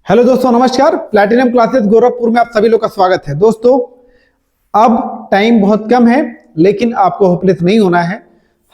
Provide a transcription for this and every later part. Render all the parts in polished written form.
Hello दोस्तों, नमस्कार। Platinum classes Gorakhpur में आप सभी लोग का स्वागत है। दोस्तों, अब टाइम बहुत कम है, लेकिन आपको होपलेस नहीं होना है।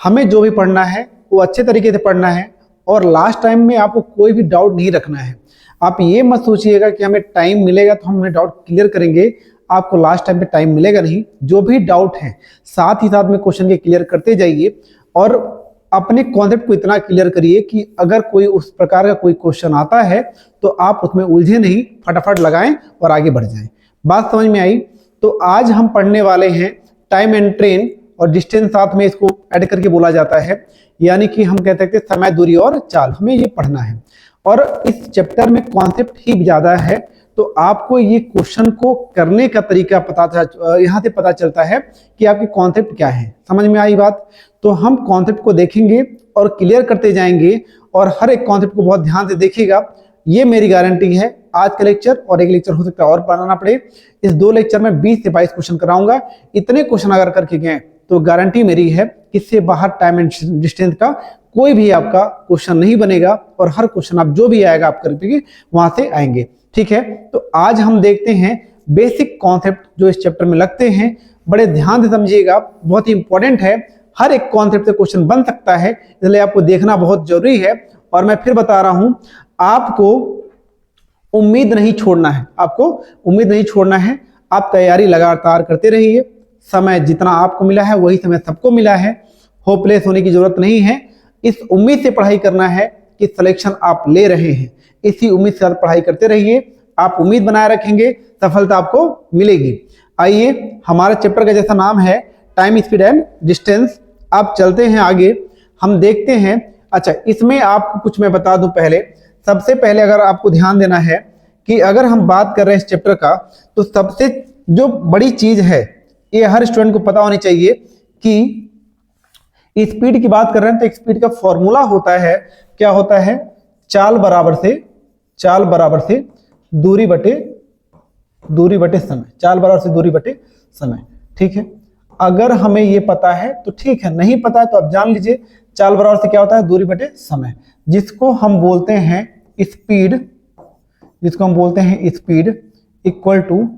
हमें जो भी पढ़ना है वो अच्छे तरीके से पढ़ना है और लास्ट टाइम में आपको कोई भी डाउट नहीं रखना है। आप ये मत सोचिएगा कि हमें टाइम मिलेगा तो हम अपने डाउट क्लियर करेंगे। आपको लास्ट टाइम पे टाइम मिलेगा नहीं। जो भी डाउट है साथ ही साथ में क्वेश्चन के क्लियर करते जाइए और अपने कॉन्सेप्ट को इतना क्लियर करिए कि अगर कोई उस प्रकार का कोई क्वेश्चन आता है तो आप उसमें उलझे नहीं, फटाफट लगाएं और आगे बढ़ जाएं। बात समझ में आई? तो आज हम पढ़ने वाले हैं टाइम एंड ट्रेन, और डिस्टेंस साथ में इसको ऐड करके बोला जाता है, यानी कि हम कह सकते हैं समय, दूरी और चाल। हमें ये पढ़ना है और इस चैप्टर में कॉन्सेप्ट ही ज्यादा है, तो आपको ये क्वेश्चन को करने का तरीका यहाँ से पता चलता है कि आपके कॉन्सेप्ट क्या है। समझ में आई बात? तो हम कॉन्सेप्ट को देखेंगे और क्लियर करते जाएंगे और हर एक कॉन्सेप्ट को बहुत ध्यान से देखिएगा। ये मेरी गारंटी है। आज का लेक्चर और एक लेक्चर हो सकता है और पढ़ाना पड़े। इस दो लेक्चर में 20 से 22 क्वेश्चन कराऊंगा। इतने क्वेश्चन अगर करके गए तो गारंटी मेरी है कि इससे बाहर टाइम एंड डिस्टेंस का कोई भी आपका क्वेश्चन नहीं बनेगा और हर क्वेश्चन आप जो भी आएगा आप करके वहां से आएंगे। ठीक है, तो आज हम देखते हैं बेसिक कॉन्सेप्ट जो इस चैप्टर में लगते हैं। बड़े ध्यान से समझिएगा, बहुत ही इंपॉर्टेंट है। हर एक कॉन्सेप्ट से क्वेश्चन बन सकता है, इसलिए आपको देखना बहुत जरूरी है। और मैं फिर बता रहा हूं, आपको उम्मीद नहीं छोड़ना है। आपको उम्मीद नहीं छोड़ना है। आप तैयारी लगातार करते रहिए। समय जितना आपको मिला है वही समय सबको मिला है। होपलेस होने की जरूरत नहीं है। इस उम्मीद से पढ़ाई करना है कि सिलेक्शन आप ले रहे हैं। इसी उम्मीद से पढ़ाई करते रहिए। आप उम्मीद बनाए रखेंगे, सफलता आपको मिलेगी। आइए, हमारे चैप्टर का जैसा नाम है टाइम, स्पीड एंड डिस्टेंस। आप चलते हैं आगे, हम देखते हैं। अच्छा, इसमें आपको कुछ मैं बता दूं। पहले सबसे पहले अगर आपको ध्यान देना है कि अगर हम बात कर रहे हैं इस चैप्टर का, तो सबसे जो बड़ी चीज है, ये हर स्टूडेंट को पता होनी चाहिए कि स्पीड की बात कर रहे हैं तो स्पीड का फॉर्मूला होता है, क्या होता है? चाल बराबर से दूरी बटे समय। चाल बराबर से दूरी बटे समय। ठीक है, अगर हमें ये पता है तो ठीक है, नहीं पता है तो आप जान लीजिए चाल बराबर से क्या होता है? दूरी बटे समय, जिसको हम बोलते हैं speed equal to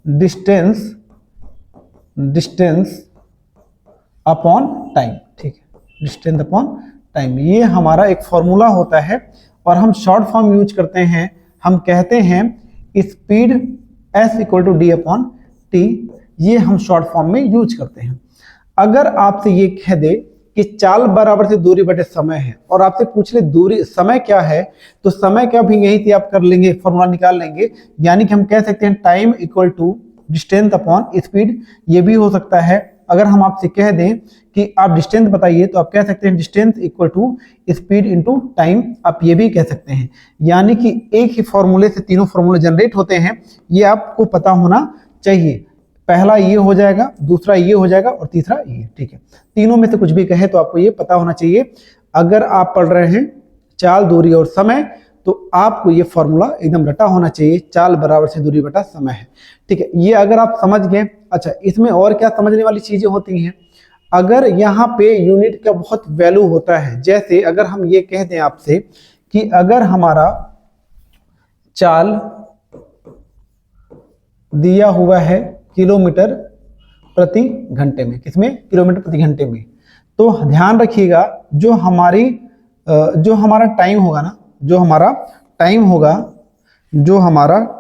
distance upon time. ठीक है, डिस्टेंस अपॉन टाइम, ये हमारा एक फॉर्मूला होता है और हम शॉर्ट फॉर्म यूज करते हैं। हम कहते हैं speed S equal to D upon T. ये हम शॉर्ट फॉर्म में यूज करते हैं। अगर आपसे ये कह दे कि चाल बराबर से दूरी बटे समय है और आपसे पूछ ले दूरी समय क्या है, तो समय का भी यही से आप कर लेंगे, फॉर्मूला निकाल लेंगे। यानी कि हम कह सकते हैं time equal to distance upon speed. ये भी हो सकता है। अगर हम आपसे कह दें कि आप डिस्टेंस बताइए, तो आप कह सकते हैं distance equal to speed into time. आप ये भी कह सकते हैं। यानी कि एक ही फॉर्मूले से तीनों फॉर्मूले जनरेट होते हैं, ये आपको पता होना चाहिए। पहला ये हो जाएगा, दूसरा ये हो जाएगा और तीसरा ये। ठीक है, तीनों में से कुछ भी कहे तो आपको ये पता होना चाहिए। अगर आप पढ़ रहे हैं चाल, दूरी और समय, तो आपको ये फॉर्मूला एकदम रटा होना चाहिए। चाल बराबर से दूरी बटा समय है। ठीक है, ये अगर आप समझ गए। अच्छा, इसमें और क्या समझने वाली चीजें होती हैं? अगर यहाँ पे यूनिट का बहुत वैल्यू होता है, जैसे अगर हम ये कह दें आपसे कि अगर हमारा चाल दिया हुआ है किलोमीटर प्रति घंटे में, किसमें? किलोमीटर प्रति घंटे में, तो ध्यान रखिएगा जो हमारा टाइम होगा ना, जो हमारा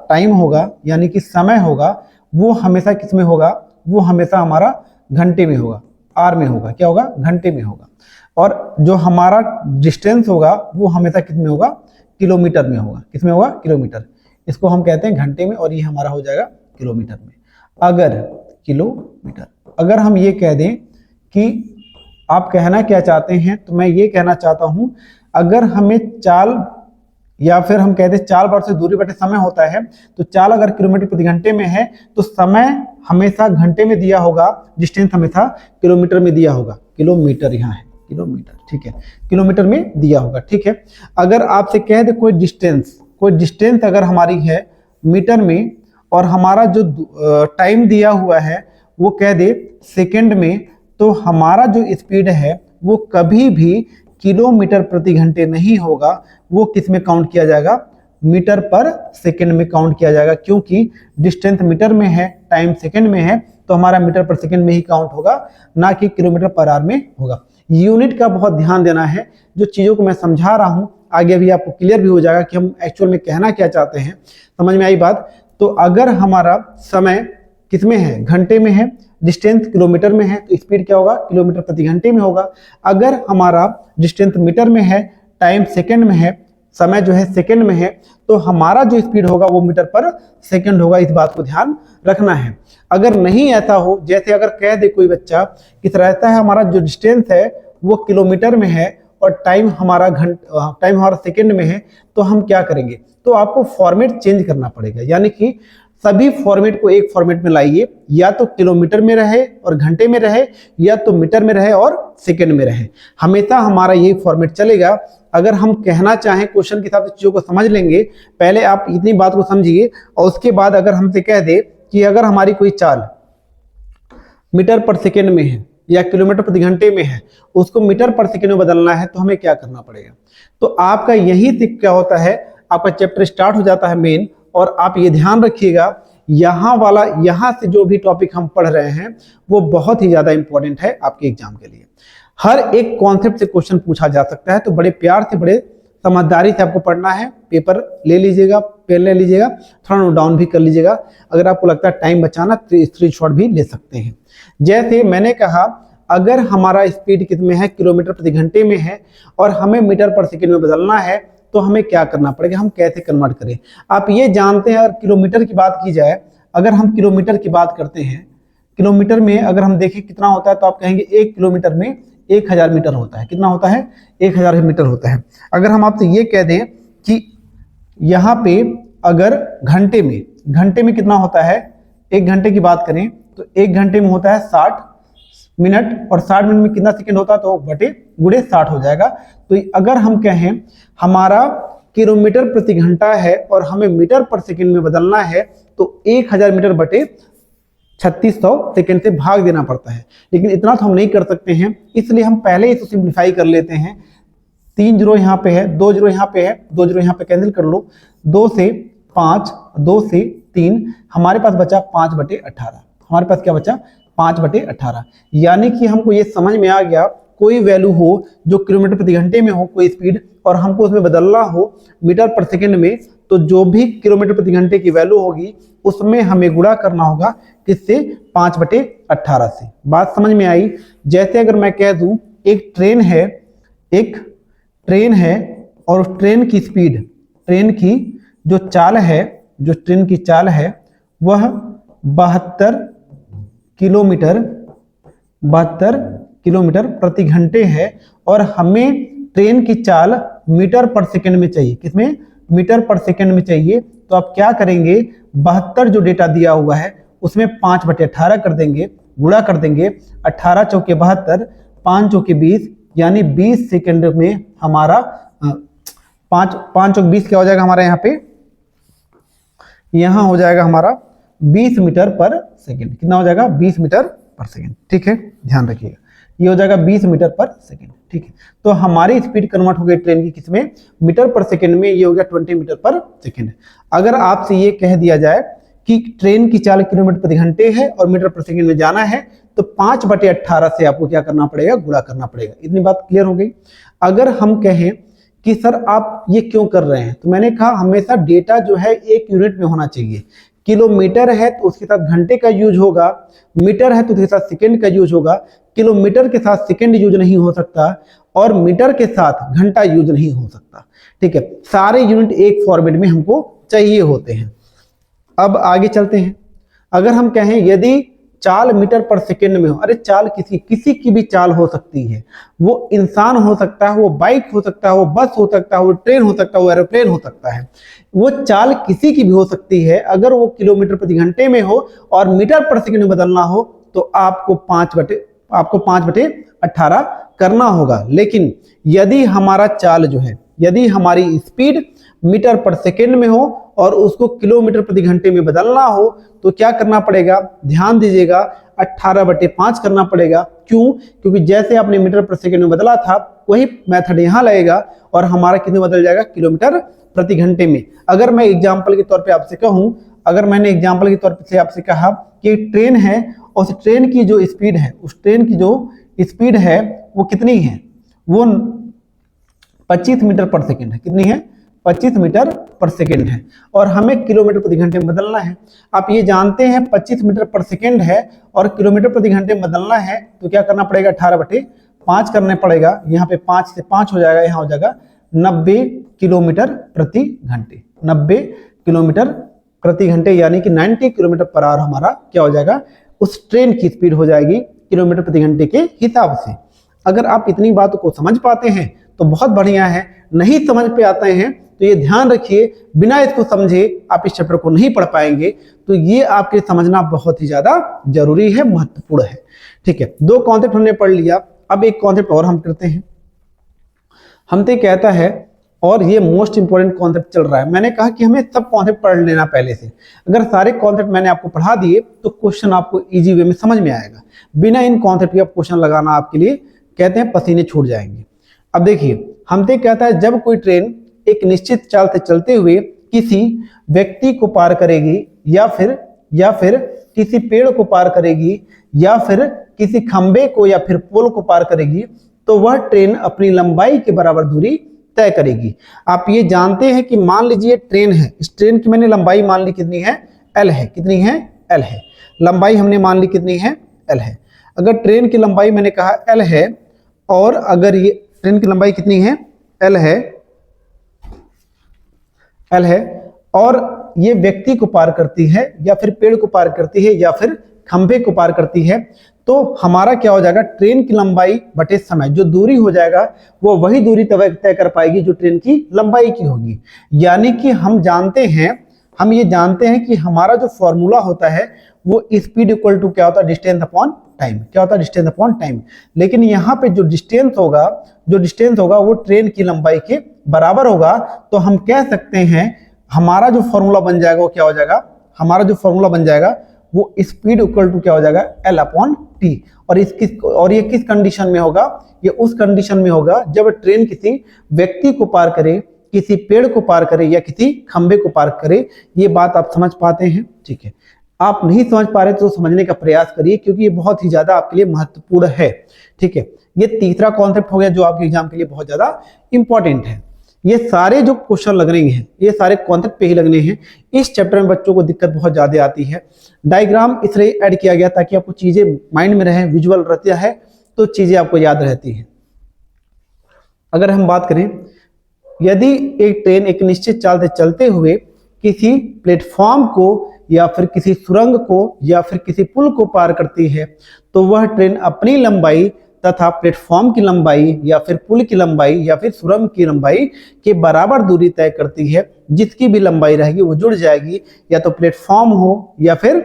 टाइम होगा यानी कि समय होगा, वो हमेशा किस में होगा? वो हमेशा हमारा घंटे में होगा, आर में होगा। क्या होगा? घंटे में होगा। और जो हमारा डिस्टेंस होगा वो हमेशा किस में होगा? किलोमीटर में होगा। किस में होगा? किलोमीटर। इसको हम कहते हैं घंटे में और ये हमारा हो जाएगा किलोमीटर में। अगर हम ये कह दें कि आप कहना क्या चाहते हैं, तो मैं ये कहना चाहता हूं, अगर हमें चाल, या फिर हम कहते हैं चाल बराबर से दूरी बटे समय होता है, तो चाल अगर किलोमीटर प्रति घंटे में है तो समय हमेशा घंटे में दिया होगा, डिस्टेंस हमेशा किलोमीटर में दिया होगा। किलोमीटर यहाँ है, किलोमीटर। ठीक है, किलोमीटर में दिया होगा। ठीक है, अगर आपसे कह दे कोई डिस्टेंस अगर हमारी है मीटर में और हमारा जो टाइम दिया हुआ है वो कह दे सेकंड में, तो हमारा जो स्पीड है वो कभी भी किलोमीटर प्रति घंटे नहीं होगा, वो किस में काउंट किया जाएगा? मीटर पर सेकंड में काउंट किया जाएगा, क्योंकि डिस्टेंस मीटर में है, टाइम सेकंड में है, तो हमारा मीटर पर सेकंड में ही काउंट होगा, ना कि किलोमीटर पर आवर में होगा। यूनिट का बहुत ध्यान देना है। जो चीज़ों को मैं समझा रहा हूँ आगे भी आपको क्लियर भी हो जाएगा कि हम एक्चुअल में कहना क्या चाहते हैं। समझ में आई बात? तो अगर हमारा समय किस में है, घंटे में है, डिस्टेंस किलोमीटर में है, तो स्पीड क्या होगा, किलोमीटर प्रति घंटे में होगा। अगर हमारा डिस्टेंस मीटर में है, टाइम सेकंड में है, समय जो है सेकंड में है, तो हमारा जो स्पीड होगा वो मीटर पर सेकंड होगा। इस बात को ध्यान रखना है। अगर नहीं ऐसा हो, जैसे अगर कह दे कोई बच्चा कि रहता है हमारा जो डिस्टेंस है वो किलोमीटर में है और टाइम हमारा सेकंड में है, तो हम क्या करेंगे, तो आपको फॉर्मेट चेंज करना पड़ेगा। यानी कि सभी फॉर्मेट को एक फॉर्मेट में लाइए, या तो किलोमीटर में रहे और घंटे में रहे, या तो मीटर में रहे और सेकंड में रहे। हमेशा हमारा यही फॉर्मेट चलेगा। अगर हम कहना चाहें क्वेश्चन के हिसाब से चीज़ों को समझ लेंगे, पहले आप इतनी बात को समझिए, और उसके बाद अगर हमसे कह दे कि अगर हमारी कोई चाल मीटर पर सेकंड में है या किलोमीटर प्रति घंटे में है, उसको मीटर पर सेकंड में बदलना है, तो हमें क्या करना पड़ेगा। तो आपका यही क्या होता है, आपका चैप्टर स्टार्ट हो जाता है मेन। और आप ये ध्यान रखिएगा, यहाँ से जो भी टॉपिक हम पढ़ रहे हैं वो बहुत ही ज्यादा इंपॉर्टेंट है आपके एग्जाम के लिए। हर एक कॉन्सेप्ट से क्वेश्चन पूछा जा सकता है, तो बड़े प्यार से, बड़े समझदारी से आपको पढ़ना है। पेपर ले लीजिएगा, पेन ले लीजिएगा, थोड़ा नोट डाउन भी कर लीजिएगा। अगर आपको लगता है टाइम बचाना तो स्क्रीनशॉट भी ले सकते हैं। जैसे मैंने कहा, अगर हमारा स्पीड कितने में है, किलोमीटर प्रति घंटे में है, और हमें मीटर पर सेकंड में बदलना है, तो हमें क्या करना पड़ेगा, हम कैसे कन्वर्ट करें। आप ये जानते हैं, अगर किलोमीटर की बात की जाए, अगर हम किलोमीटर की बात करते हैं, किलोमीटर में अगर हम देखें कितना होता है, तो आप कहेंगे 1 किलोमीटर में 1000 मीटर होता है। कितना होता है, 1000 मीटर होता है। अगर हम आपसे ये कह दें कि यहाँ पे अगर घंटे में कितना होता है, 1 घंटे की बात करें तो 1 घंटे में होता है 60 मिनट, और 60 मिनट में कितना सेकंड होता है, तो बटे गुणे 60 हो जाएगा। तो अगर हम कहें हमारा किलोमीटर प्रति घंटा है और हमें मीटर पर सेकंड में बदलना है, तो 1000 मीटर बटे 3600 सेकंड से भाग देना पड़ता है। लेकिन इतना तो हम नहीं कर सकते हैं, इसलिए हम पहले इसको सिंप्लीफाई कर लेते हैं। 3 जीरो यहाँ पे है, 2 जीरो यहाँ पे है, 2 जीरो यहाँ पे कैंसिल कर लो, 2 से 5, 2 से 3, हमारे पास बचा 5/18। हमारे पास क्या बचा, 5/18। यानी कि हमको ये समझ में आ गया, कोई वैल्यू हो जो किलोमीटर प्रति घंटे में हो, कोई स्पीड, और हमको उसमें बदलना हो मीटर पर सेकंड में, तो जो भी किलोमीटर प्रति घंटे की वैल्यू होगी उसमें हमें गुणा करना होगा, किससे, 5/18 से। बात समझ में आई? जैसे अगर मैं कह दूं एक ट्रेन है और उस ट्रेन की स्पीड, ट्रेन की जो ट्रेन की चाल है वह 72 किलोमीटर प्रति घंटे है, और हमें ट्रेन की चाल मीटर पर सेकंड में चाहिए। किसमें, मीटर पर सेकंड में चाहिए। तो आप क्या करेंगे, 72 जो डेटा दिया हुआ है उसमें 5/18 कर देंगे, गुणा कर देंगे, 18 चौके 72, 5 चौके 20, यानी 20 सेकंड में हमारा 5 चौके 20 क्या हो जाएगा हमारा, यहाँ हो जाएगा हमारा 20 मीटर पर सेकंड। कितना हो जाएगा, 20 मीटर पर सेकंड। ठीक है, ध्यान रखिएगा, ये हो जाएगा 20 मीटर पर सेकंड। ठीक है, तो हमारी स्पीड कन्वर्ट हो गई ट्रेन की किसमें, मीटर पर सेकंड में, ये हो गया 20 मीटर पर सेकंड। अगर आपसे ये कह दिया जाए कि ट्रेन की चाल किलोमीटर प्रति घंटे है और मीटर पर सेकंड में जाना है, तो 5/18 से आपको क्या करना पड़ेगा, गुणा करना पड़ेगा। इतनी बात क्लियर हो गई। अगर हम कहें कि सर आप ये क्यों कर रहे हैं, तो मैंने कहा हमेशा डेटा जो है एक यूनिट में होना चाहिए। किलोमीटर है तो उसके साथ घंटे का यूज होगा, मीटर है तो उसके साथ सेकंड का यूज होगा, किलोमीटर के साथ सेकंड यूज नहीं हो सकता, और मीटर के साथ घंटा यूज नहीं हो सकता। ठीक है, सारे यूनिट एक फॉर्मेट में हमको चाहिए होते हैं। अब आगे चलते हैं। अगर हम कहें यदि चाल मीटर पर सेकंड में हो, अरे चाल किसी की भी चाल हो सकती है, वो इंसान हो सकता है, वो बाइक हो सकता है, वो बस हो सकता है, वो ट्रेन हो सकता है, वो एरोप्लेन हो सकता है, वो चाल किसी की भी हो सकती है। अगर वो किलोमीटर प्रति घंटे में हो और मीटर पर सेकंड में बदलना हो, तो आपको 5/18 करना होगा। लेकिन यदि हमारा चाल जो है, यदि हमारी स्पीड मीटर पर सेकंड में हो और उसको किलोमीटर प्रति घंटे में बदलना हो, तो क्या करना पड़ेगा, ध्यान दीजिएगा, 18/5 करना पड़ेगा। क्यों? क्योंकि जैसे आपने मीटर पर सेकंड में बदला था, वही मेथड यहाँ लगेगा और हमारा कितने बदल जाएगा, किलोमीटर प्रति घंटे में। अगर मैं एग्जाम्पल के तौर पे आपसे कहूं, अगर मैंने एग्जाम्पल के तौर से आपसे कहा कि ट्रेन है, और उस ट्रेन की जो स्पीड है, उस ट्रेन की जो स्पीड है वो कितनी है, वो 25 मीटर पर सेकेंड है। कितनी है, 25 मीटर पर सेकेंड है, और हमें किलोमीटर प्रति घंटे में बदलना है। आप ये जानते हैं 25 मीटर पर सेकेंड है और किलोमीटर प्रति घंटे में बदलना है, तो क्या करना पड़ेगा, 18/5 करना पड़ेगा। यहाँ पे 5 से 5 हो जाएगा, यहाँ हो जाएगा 90 किलोमीटर प्रति घंटे। 90 किलोमीटर प्रति घंटे यानी कि 90 किलोमीटर पर आवर हमारा क्या हो जाएगा, उस ट्रेन की स्पीड हो जाएगी किलोमीटर प्रति घंटे के हिसाब से। अगर आप इतनी बातों को समझ पाते हैं तो बहुत बढ़िया है, नहीं समझ पे आते हैं तो ये ध्यान रखिए, बिना इसको समझे आप इस चैप्टर को नहीं पढ़ पाएंगे। तो ये आपके समझना बहुत ही ज्यादा जरूरी है, महत्वपूर्ण है। ठीक है, 2 कॉन्सेप्ट हमने पढ़ लिया, अब एक कॉन्सेप्ट और हम करते हैं। हमसे कहता है, और ये मोस्ट इंपोर्टेंट कॉन्सेप्ट चल रहा है, मैंने कहा कि हमें सब कॉन्सेप्ट पढ़ लेना पहले से। अगर सारे कॉन्सेप्ट मैंने आपको पढ़ा दिए तो क्वेश्चन आपको इजी वे में समझ में आएगा। बिना इन कॉन्सेप्ट के क्वेश्चन लगाना आपके लिए कहते हैं पसीने छूट जाएंगे। अब देखिए, हमसे कहता है जब कोई ट्रेन एक निश्चित चाल से चलते हुए किसी व्यक्ति को पार करेगी, या फिर किसी पेड़ को पार करेगी, या फिर किसी खंबे को या फिर पोल को पार करेगी, तो वह ट्रेन अपनी लंबाई के बराबर दूरी तय करेगी। आप ये जानते हैं कि मान लीजिए ट्रेन है, इस ट्रेन की मैंने लंबाई मान ली कितनी है, L है। कितनी है, L है। लंबाई हमने मान ली कितनी है, L है। अगर ट्रेन की लंबाई मैंने कहा L है, और अगर ये ट्रेन की लंबाई कितनी है, L है, और ये व्यक्ति को पार करती है, या फिर पेड़ को पार करती है, या फिर खंभे को पार करती है, तो हमारा क्या हो जाएगा, ट्रेन की लंबाई बटे समय, जो दूरी हो जाएगा वो वही दूरी तय कर पाएगी जो ट्रेन की लंबाई की होगी। यानी कि हम ये जानते हैं कि हमारा जो फॉर्मूला होता है वो स्पीड इक्वल टू क्या होता है, डिस्टेंस अपॉन टाइम। क्या होता है, डिस्टेंस अपॉन टाइम। लेकिन यहाँ पे जो डिस्टेंस होगा वो ट्रेन की लंबाई के बराबर होगा। तो हम कह सकते हैं हमारा जो फॉर्मूला बन जाएगा वो क्या हो जाएगा, हमारा जो फॉर्मूला बन जाएगा वो स्पीड इक्वल टू क्या हो जाएगा, L अपॉन टी। और ये किस कंडीशन में होगा, ये उस कंडीशन में होगा जब ट्रेन किसी व्यक्ति को पार करे, किसी पेड़ को पार करे, या किसी खंबे को पार करे। ये बात आप समझ पाते हैं। ठीक है, आप नहीं समझ पा रहे तो समझने का प्रयास करिए, क्योंकि ये बहुत ही ज्यादा आपके लिए महत्वपूर्ण है। ठीक है, ये तीसरा कॉन्सेप्ट हो गया जो आपके एग्जाम के लिए बहुत ज्यादा इंपॉर्टेंट है। ये सारे जो क्वेश्चन लग रहे हैं ये सारे कॉन्सेप्ट पे ही लगने हैं। इस चैप्टर में बच्चों को दिक्कत बहुत ज्यादा आती है। डायग्राम इसलिए ऐड किया गया ताकि आपको चीजें माइंड में रहे, विजुअल रहता है तो चीजें आपको याद रहती हैं। अगर हम बात करें, यदि एक ट्रेन एक निश्चित चाल से चलते हुए किसी प्लेटफॉर्म को, या फिर किसी सुरंग को, या फिर किसी पुल को पार करती है, तो वह ट्रेन अपनी लंबाई तथा प्लेटफॉर्म की लंबाई, या फिर पुल की लंबाई, या फिर सुरंग की लंबाई के बराबर दूरी तय करती है। जिसकी भी लंबाई रहेगी वो जुड़ जाएगी, या तो प्लेटफॉर्म हो, या फिर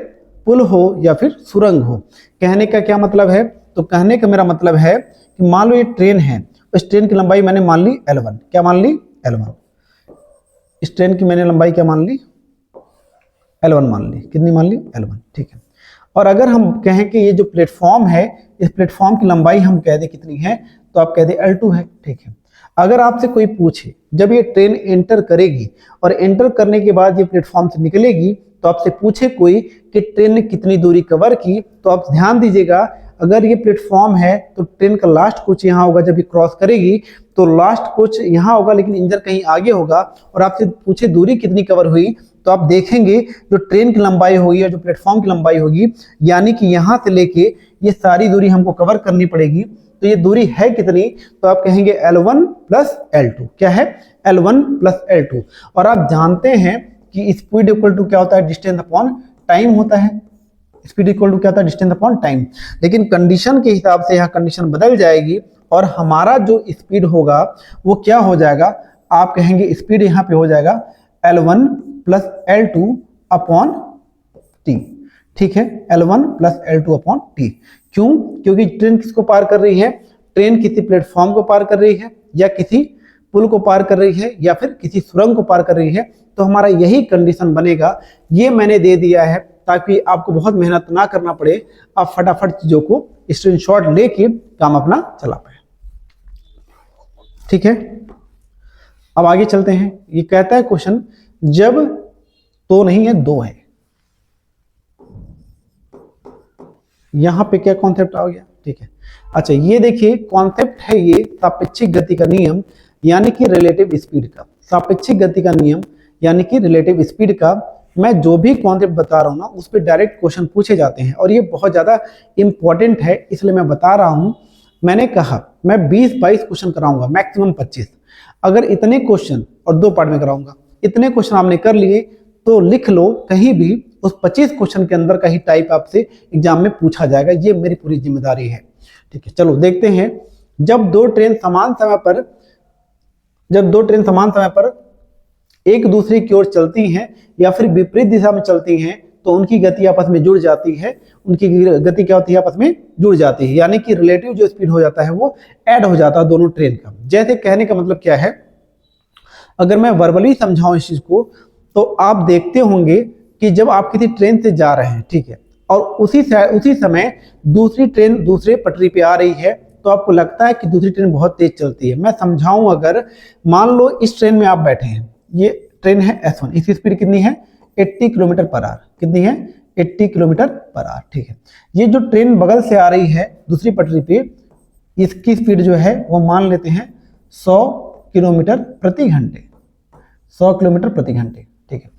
पुल हो, या फिर सुरंग हो। कहने का क्या मतलब है, तो कहने का मेरा मतलब है कि मान लो ये ट्रेन है, इस ट्रेन की लंबाई मैंने मान ली L1। क्या मान ली, L1। इस ट्रेन की मैंने लंबाई क्या मान ली, L1 मान ली। कितनी मान ली, L1। ठीक है, और अगर हम कहें कि ये जो प्लेटफॉर्म है, इस प्लेटफॉर्म की लंबाई हम कह दें कितनी है, तो आप कह दें L2 है। ठीक है, अगर आपसे कोई पूछे जब ये ट्रेन एंटर करेगी और एंटर करने के बाद ये प्लेटफॉर्म से निकलेगी, तो आपसे पूछे कोई कि ट्रेन ने कितनी दूरी कवर की, तो आप ध्यान दीजिएगा, अगर ये प्लेटफॉर्म है तो ट्रेन का लास्ट कोच यहाँ होगा, जब ये क्रॉस करेगी तो लास्ट कोच यहाँ होगा, लेकिन इंजन कहीं आगे होगा। और आपसे पूछे दूरी कितनी कवर हुई, तो आप देखेंगे जो ट्रेन की लंबाई होगी और जो प्लेटफॉर्म की लंबाई होगी, यानी कि यहाँ से लेके ये सारी दूरी हमको कवर करनी पड़ेगी। तो ये दूरी है कितनी, तो आप कहेंगे L1 प्लस L2। क्या है, L1 प्लस L2। और आप जानते हैं कि स्पीड इक्वल टू क्या होता है, डिस्टेंस अपॉन टाइम होता है। स्पीड इक्वल टू क्या होता है, डिस्टेंस अपॉन टाइम। लेकिन कंडीशन के हिसाब से यहाँ कंडीशन बदल जाएगी, और हमारा जो स्पीड होगा वो क्या हो जाएगा, आप कहेंगे स्पीड यहाँ पे हो जाएगा L1 plus L2 upon T. ठीक है, L1 plus L2 upon T. क्यों, क्योंकि ट्रेन किसको पार कर रही है, ट्रेन किसी प्लेटफॉर्म को पार कर रही है, या किसी पुल को पार कर रही है, या फिर किसी सुरंग को पार कर रही है। तो हमारा यही कंडीशन बनेगा। ये मैंने दे दिया है ताकि आपको बहुत मेहनत ना करना पड़े, आप फटाफट चीजों को स्क्रीनशॉट लेके काम अपना चला पाए। ठीक है, अब आगे चलते हैं। ये कहता है क्वेश्चन, जब तो नहीं है दो है, यहां पे क्या कॉन्सेप्ट आ गया, ठीक है। अच्छा ये देखिए कॉन्सेप्ट है ये सापेक्षिक गति का नियम यानी कि रिलेटिव स्पीड का। सापेक्षिक गति का नियम यानी कि रिलेटिव स्पीड का मैं जो भी कॉन्सेप्ट बता रहा हूं ना उस पर डायरेक्ट क्वेश्चन पूछे जाते हैं और ये बहुत ज्यादा इंपॉर्टेंट है, इसलिए मैं बता रहा हूं। मैंने कहा मैं 20-22 क्वेश्चन कराऊंगा, मैक्सिमम 25। अगर इतने क्वेश्चन और 2 पार्ट में कराऊंगा, इतने क्वेश्चन आपने कर लिए तो लिख लो कहीं भी उस 25 क्वेश्चन के अंदर का ही टाइप आपसे एग्जाम में पूछा जाएगा, ये मेरी पूरी जिम्मेदारी है, ठीक है। चलो देखते हैं, जब दो ट्रेन समान समय पर एक दूसरे की ओर चलती हैं या फिर विपरीत दिशा में चलती हैं तो उनकी गति आपस में जुड़ जाती है। उनकी गति क्या होती है, आपस में जुड़ जाती है, यानी कि रिलेटिव जो स्पीड हो जाता है वो ऐड हो जाता है दोनों ट्रेन का। जैसे कहने का मतलब क्या है, अगर मैं वर्बली समझाऊं इस चीज को तो आप देखते होंगे कि जब आप किसी ट्रेन से जा रहे हैं, ठीक है, और उसी समय दूसरी ट्रेन दूसरे पटरी पे आ रही है तो आपको लगता है कि दूसरी ट्रेन बहुत तेज चलती है। मैं समझाऊं, अगर मान लो इस ट्रेन में आप बैठे हैं, ये ट्रेन है S1, इसकी स्पीड कितनी है 80 किलोमीटर पर आवर, कितनी है 80 किलोमीटर पर आवर, ठीक है। ये जो ट्रेन बगल से आ रही है दूसरी पटरी पे, इसकी स्पीड जो है वो मान लेते हैं 100 किलोमीटर प्रति घंटे, 100 किलोमीटर प्रति घंटे, ठीक है।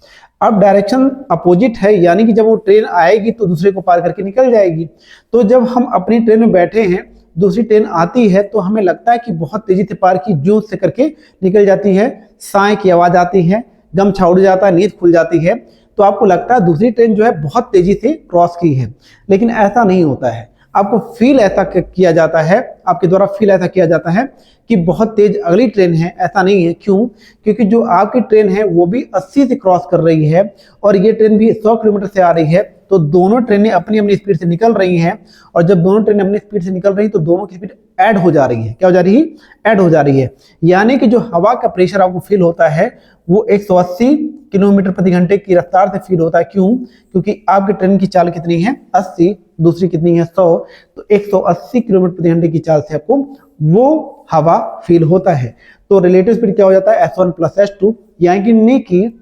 अब डायरेक्शन अपोजिट है, यानी कि जब वो ट्रेन आएगी तो दूसरे को पार करके निकल जाएगी। तो जब हम अपनी ट्रेन में बैठे हैं, दूसरी ट्रेन आती है तो हमें लगता है कि बहुत तेजी से पार की, जूझ से करके निकल जाती है, साए की आवाज आती है, गमछा उड़ जाता है, नींद खुल जाती है, तो आपको लगता है दूसरी ट्रेन जो है बहुत तेजी से क्रॉस की है। लेकिन ऐसा नहीं होता है, आपको फील ऐसा किया जाता है, आपके द्वारा फील ऐसा किया जाता है कि बहुत तेज अगली ट्रेन है, ऐसा नहीं है। क्यों? क्योंकि जो आपकी ट्रेन है वो भी 80 से क्रॉस कर रही है और ये ट्रेन भी 100 किलोमीटर से आ रही है, तो दोनों ट्रेनें अपनी अपनी स्पीड से निकल रही हैं। और जब दोनों ट्रेनें अपनी स्पीड से निकल रही तो दोनों की स्पीड ऐड हो जा रही है। क्या हो जा रही है? ऐड हो जा रही है, यानी कि जो हवा का प्रेशर आपको फील होता है वो 180 किलोमीटर प्रति घंटे की रफ्तार से फील होता है। क्यों? क्योंकि आपकी ट्रेन की चाल कितनी है 80, दूसरी कितनी है 100, तो 180 किलोमीटर प्रति घंटे की चाल से आपको वो हवा फील होता है। तो रिलेटिव स्पीड क्या हो जाता है S1 प्लस S2, यानी कि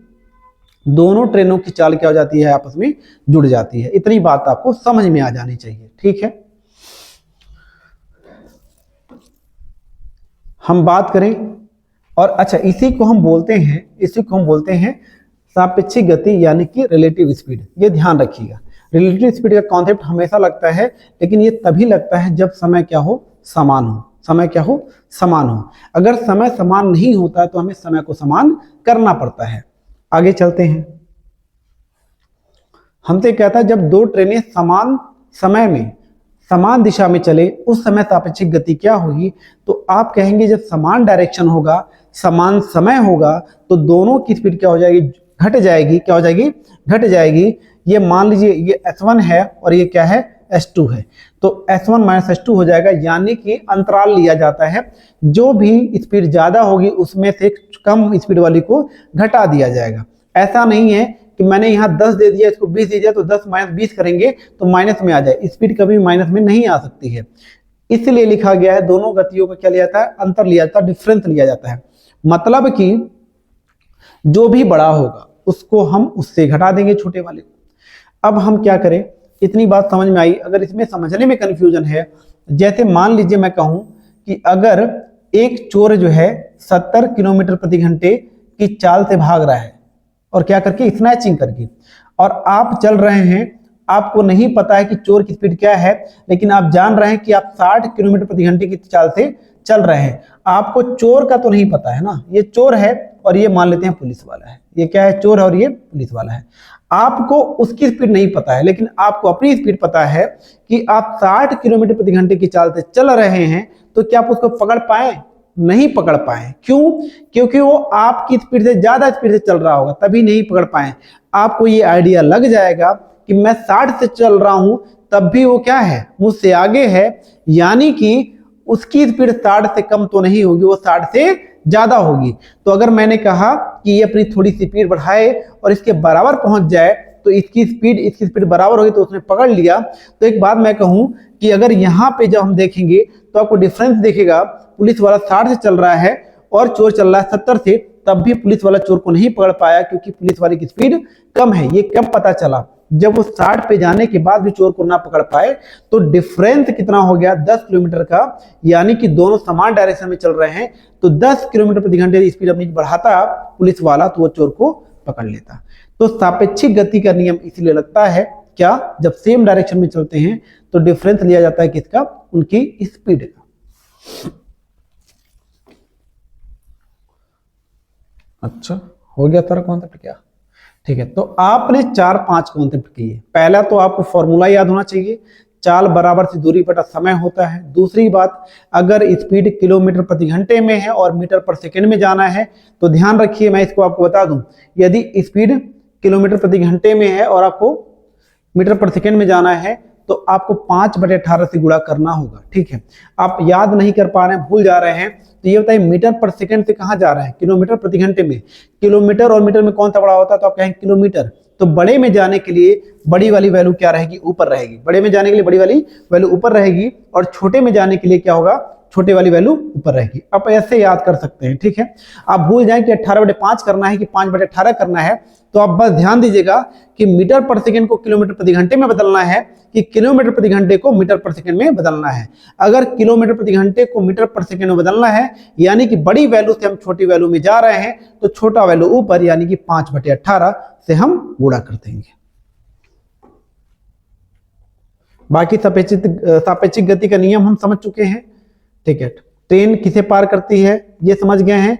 दोनों ट्रेनों की चाल क्या हो जाती है, आपस में जुड़ जाती है। इतनी बात आपको समझ में आ जानी चाहिए, ठीक है। हम बात करें और अच्छा इसी को हम बोलते हैं सापेक्षिक गति यानी कि रिलेटिव स्पीड। ये ध्यान रखिएगा, रिलेटिव स्पीड का कॉन्सेप्ट हमेशा लगता है, लेकिन ये तभी लगता है जब समय क्या हो, समान हो। समय क्या हो, समान हो। अगर समय समान नहीं होता तो हमें समय को समान करना पड़ता है। आगे चलते हैं। हमसे कहता है जब दो ट्रेनें समान समय में समान दिशा में चले उस समय सापेक्षिक गति क्या होगी, तो आप कहेंगे जब समान डायरेक्शन होगा, समान समय होगा, तो दोनों की स्पीड क्या हो जाएगी, घट जाएगी। क्या हो जाएगी? घट जाएगी। ये मान लीजिए ये S1 है और ये क्या है, S2 है, तो S1 माइनस S2 हो जाएगा, यानी कि अंतराल लिया जाता है। जो भी स्पीड ज्यादा होगी उसमें से कम स्पीड वाली को घटा दिया जाएगा। ऐसा नहीं है कि मैंने यहाँ 10 दे दिया, इसको 20 दे दिया, तो 10 माइनस 20 करेंगे तो माइनस में आ जाए। स्पीड कभी माइनस में नहीं आ सकती है, इसलिए लिखा गया है दोनों गतियों का क्या लिया जाता है, अंतर लिया जाता है, डिफरेंस लिया जाता है। मतलब कि जो भी बड़ा होगा उसको हम उससे घटा देंगे, छोटे वाले को। अब हम क्या करें, इतनी बात समझ में आई। अगर इसमें समझने में कंफ्यूजन है, जैसे मान लीजिए मैं कहूं कि अगर एक चोर जो है 70 किलोमीटर प्रति घंटे की चाल से भाग रहा है और क्या करके, स्नैचिंग करके, और आप चल रहे हैं, आपको नहीं पता है कि चोर की स्पीड क्या है, लेकिन आप जान रहे हैं कि आप 60 किलोमीटर प्रति घंटे की चाल से चल रहे हैं। आपको चोर का तो नहीं पता है ना, ये चोर है और ये मान लेते हैं पुलिस वाला है। ये क्या है, चोर है और ये पुलिस वाला है। आपको उसकी स्पीड नहीं पता है, लेकिन आपको अपनी स्पीड पता है कि आप 60 किलोमीटर प्रति घंटे की चाल से चल रहे हैं, तो क्या आप उसको पकड़ पाए? नहीं पकड़ पाए। क्यों? क्योंकि वो आपकी स्पीड से ज्यादा स्पीड से चल रहा होगा, तभी नहीं पकड़ पाए। आपको ये आइडिया लग जाएगा कि मैं 60 से चल रहा हूं, तब भी वो क्या है, मुझसे आगे है, यानी कि उसकी स्पीड 60 से कम तो नहीं होगी, वो 60 से ज्यादा होगी। तो अगर मैंने कहा कि ये अपनी थोड़ी सी स्पीड बढ़ाए और इसके बराबर पहुंच जाए, तो इसकी स्पीड बराबर होगी, तो उसने पकड़ लिया। तो एक बात मैं कहूं कि अगर यहाँ पे जब हम देखेंगे तो आपको डिफरेंस देखेगा, पुलिस वाला 60 से चल रहा है और चोर चल रहा है 70 से, तब भी पुलिस वाला चोर को नहीं पकड़ पाया, क्योंकि पुलिस वाले की स्पीड कम है। ये कब पता चला? जब वो 60 पे जाने के बाद भी चोर को ना पकड़ पाए तो डिफरेंस कितना हो गया, 10 किलोमीटर का, यानी कि दोनों समान डायरेक्शन में चल रहे हैं, तो 10 किलोमीटर प्रति घंटे स्पीड अपनी बढ़ाता पुलिस वाला तो वो चोर को पकड़ लेता। तो सापेक्षिक गति का नियम इसलिए लगता है क्या, जब सेम डायरेक्शन में चलते हैं तो डिफरेंस लिया जाता है किसका, उनकी स्पीड का। अच्छा, हो गया सारा कॉन्सेप्ट क्या? ठीक है, तो आपने 4-5 कॉन्सेप्ट किए। पहला तो आपको फॉर्मूला याद होना चाहिए, चाल बराबर से दूरी बटा समय होता है। दूसरी बात, अगर स्पीड किलोमीटर प्रति घंटे में है और मीटर पर सेकंड में जाना है तो ध्यान रखिए, मैं इसको आपको बता दूं, यदि स्पीड किलोमीटर प्रति घंटे में है और आपको मीटर पर सेकंड में जाना है तो आपको 5/18 से गुणा करना होगा। ठीक है, आप याद नहीं कर पा रहे हैं, भूल जा रहे हैं, तो ये बताइए मीटर पर सेकंड से कहाँ जा रहे हैं, किलोमीटर प्रति घंटे में। किलोमीटर और मीटर में कौन सा बड़ा होता है, तो आप कहेंगे किलोमीटर। तो बड़े में जाने के लिए बड़ी वाली वैल्यू क्या रहेगी, ऊपर रहेगी। बड़े में जाने के लिए बड़ी वाली वैल्यू ऊपर रहेगी और छोटे में जाने के लिए क्या होगा, छोटे वाली वैल्यू ऊपर रहेगी। आप ऐसे याद कर सकते हैं। ठीक है, आप भूल जाएं कि 18/5 करना है कि 5/18 करना है, तो आप बस ध्यान दीजिएगा कि मीटर पर सेकंड को किलोमीटर प्रति घंटे में बदलना है कि किलोमीटर प्रति घंटे को मीटर पर सेकंड में बदलना है। अगर किलोमीटर प्रति घंटे को मीटर पर सेकंड में बदलना है, यानी कि बड़ी वैल्यू से हम छोटी वैल्यू में जा रहे हैं, तो छोटा वैल्यू ऊपर, यानी कि 5/18 से हम गुणा कर देंगे। बाकी सापेक्षिक गति का नियम हम समझ चुके हैं। ठीक है, ट्रेन किसे पार करती है ये समझ गए हैं।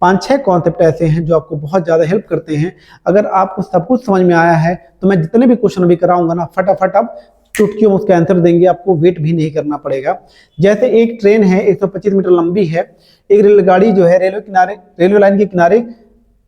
5-6 कॉन्सेप्ट ऐसे हैं जो आपको बहुत ज्यादा हेल्प करते हैं। अगर आपको सब कुछ समझ में आया है तो मैं जितने भी क्वेश्चन अभी कराऊंगा ना, फटाफट आप चुटकियों में उसका आंसर देंगे, आपको वेट भी नहीं करना पड़ेगा। जैसे एक ट्रेन है 125 मीटर लंबी है, एक रेलगाड़ी जो है रेलवे लाइन के किनारे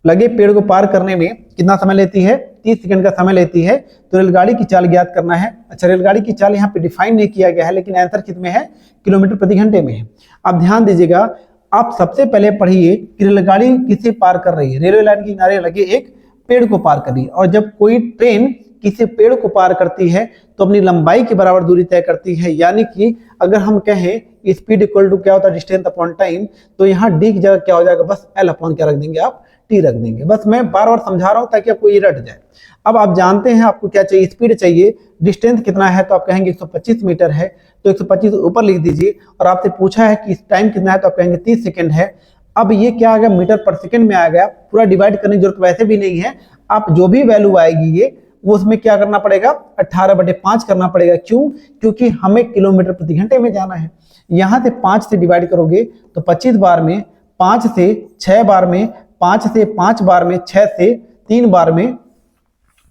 लगे पेड़ को पार करने में कितना समय लेती है, 30 सेकंड का समय लेती है। तो रेलगाड़ी की चाल ज्ञात करना है। अच्छा, रेलगाड़ी की चाल यहाँ पे डिफाइन नहीं किया गया है, लेकिन आंसर कितने है, किलोमीटर प्रति घंटे में है। आप ध्यान दीजिएगा, आप सबसे पहले पढ़िए कि रेलगाड़ी किसे पार कर रही है, रेलवे लाइन के किनारे लगे एक पेड़ को पार कर रही है। और जब कोई ट्रेन किसी पेड़ को पार करती है तो अपनी लंबाई के बराबर दूरी तय करती है, यानी कि अगर हम कहें स्पीड इक्वल टू क्या होता है, डिस्टेंस अपॉन टाइम, तो यहाँ डी की जगह क्या हो जाएगा, बस एल अपॉन क्या रख देंगे, आप टी रख देंगे। बस मैं बार बार समझा रहा हूं ताकि आपको ये रट जाए। अब आप जानते हैं आपको क्या चाहिए, स्पीड चाहिए, डिस्टेंस कितना है, तो आप कहेंगे 125 मीटर है, तो 125 ऊपर लिख दीजिए। और आपसे पूछा है कि टाइम कितना है, तो आप कहेंगे 30 सेकंड है। अब ये क्या आ गया, मीटर पर सेकंड में आ गया, पूरा डिवाइड करने की जरूरत वैसे भी नहीं है। आप जो भी वैल्यू आएगी ये वो उसमें क्या करना पड़ेगा, 18/5 करना पड़ेगा। क्यों, क्योंकि हमें किलोमीटर प्रति घंटे में जाना है। यहां से 5 से डिवाइड करोगे तो 25 बार में, 5 से 6 बार में, 5 से 5 बार में, 6 से 3 बार में,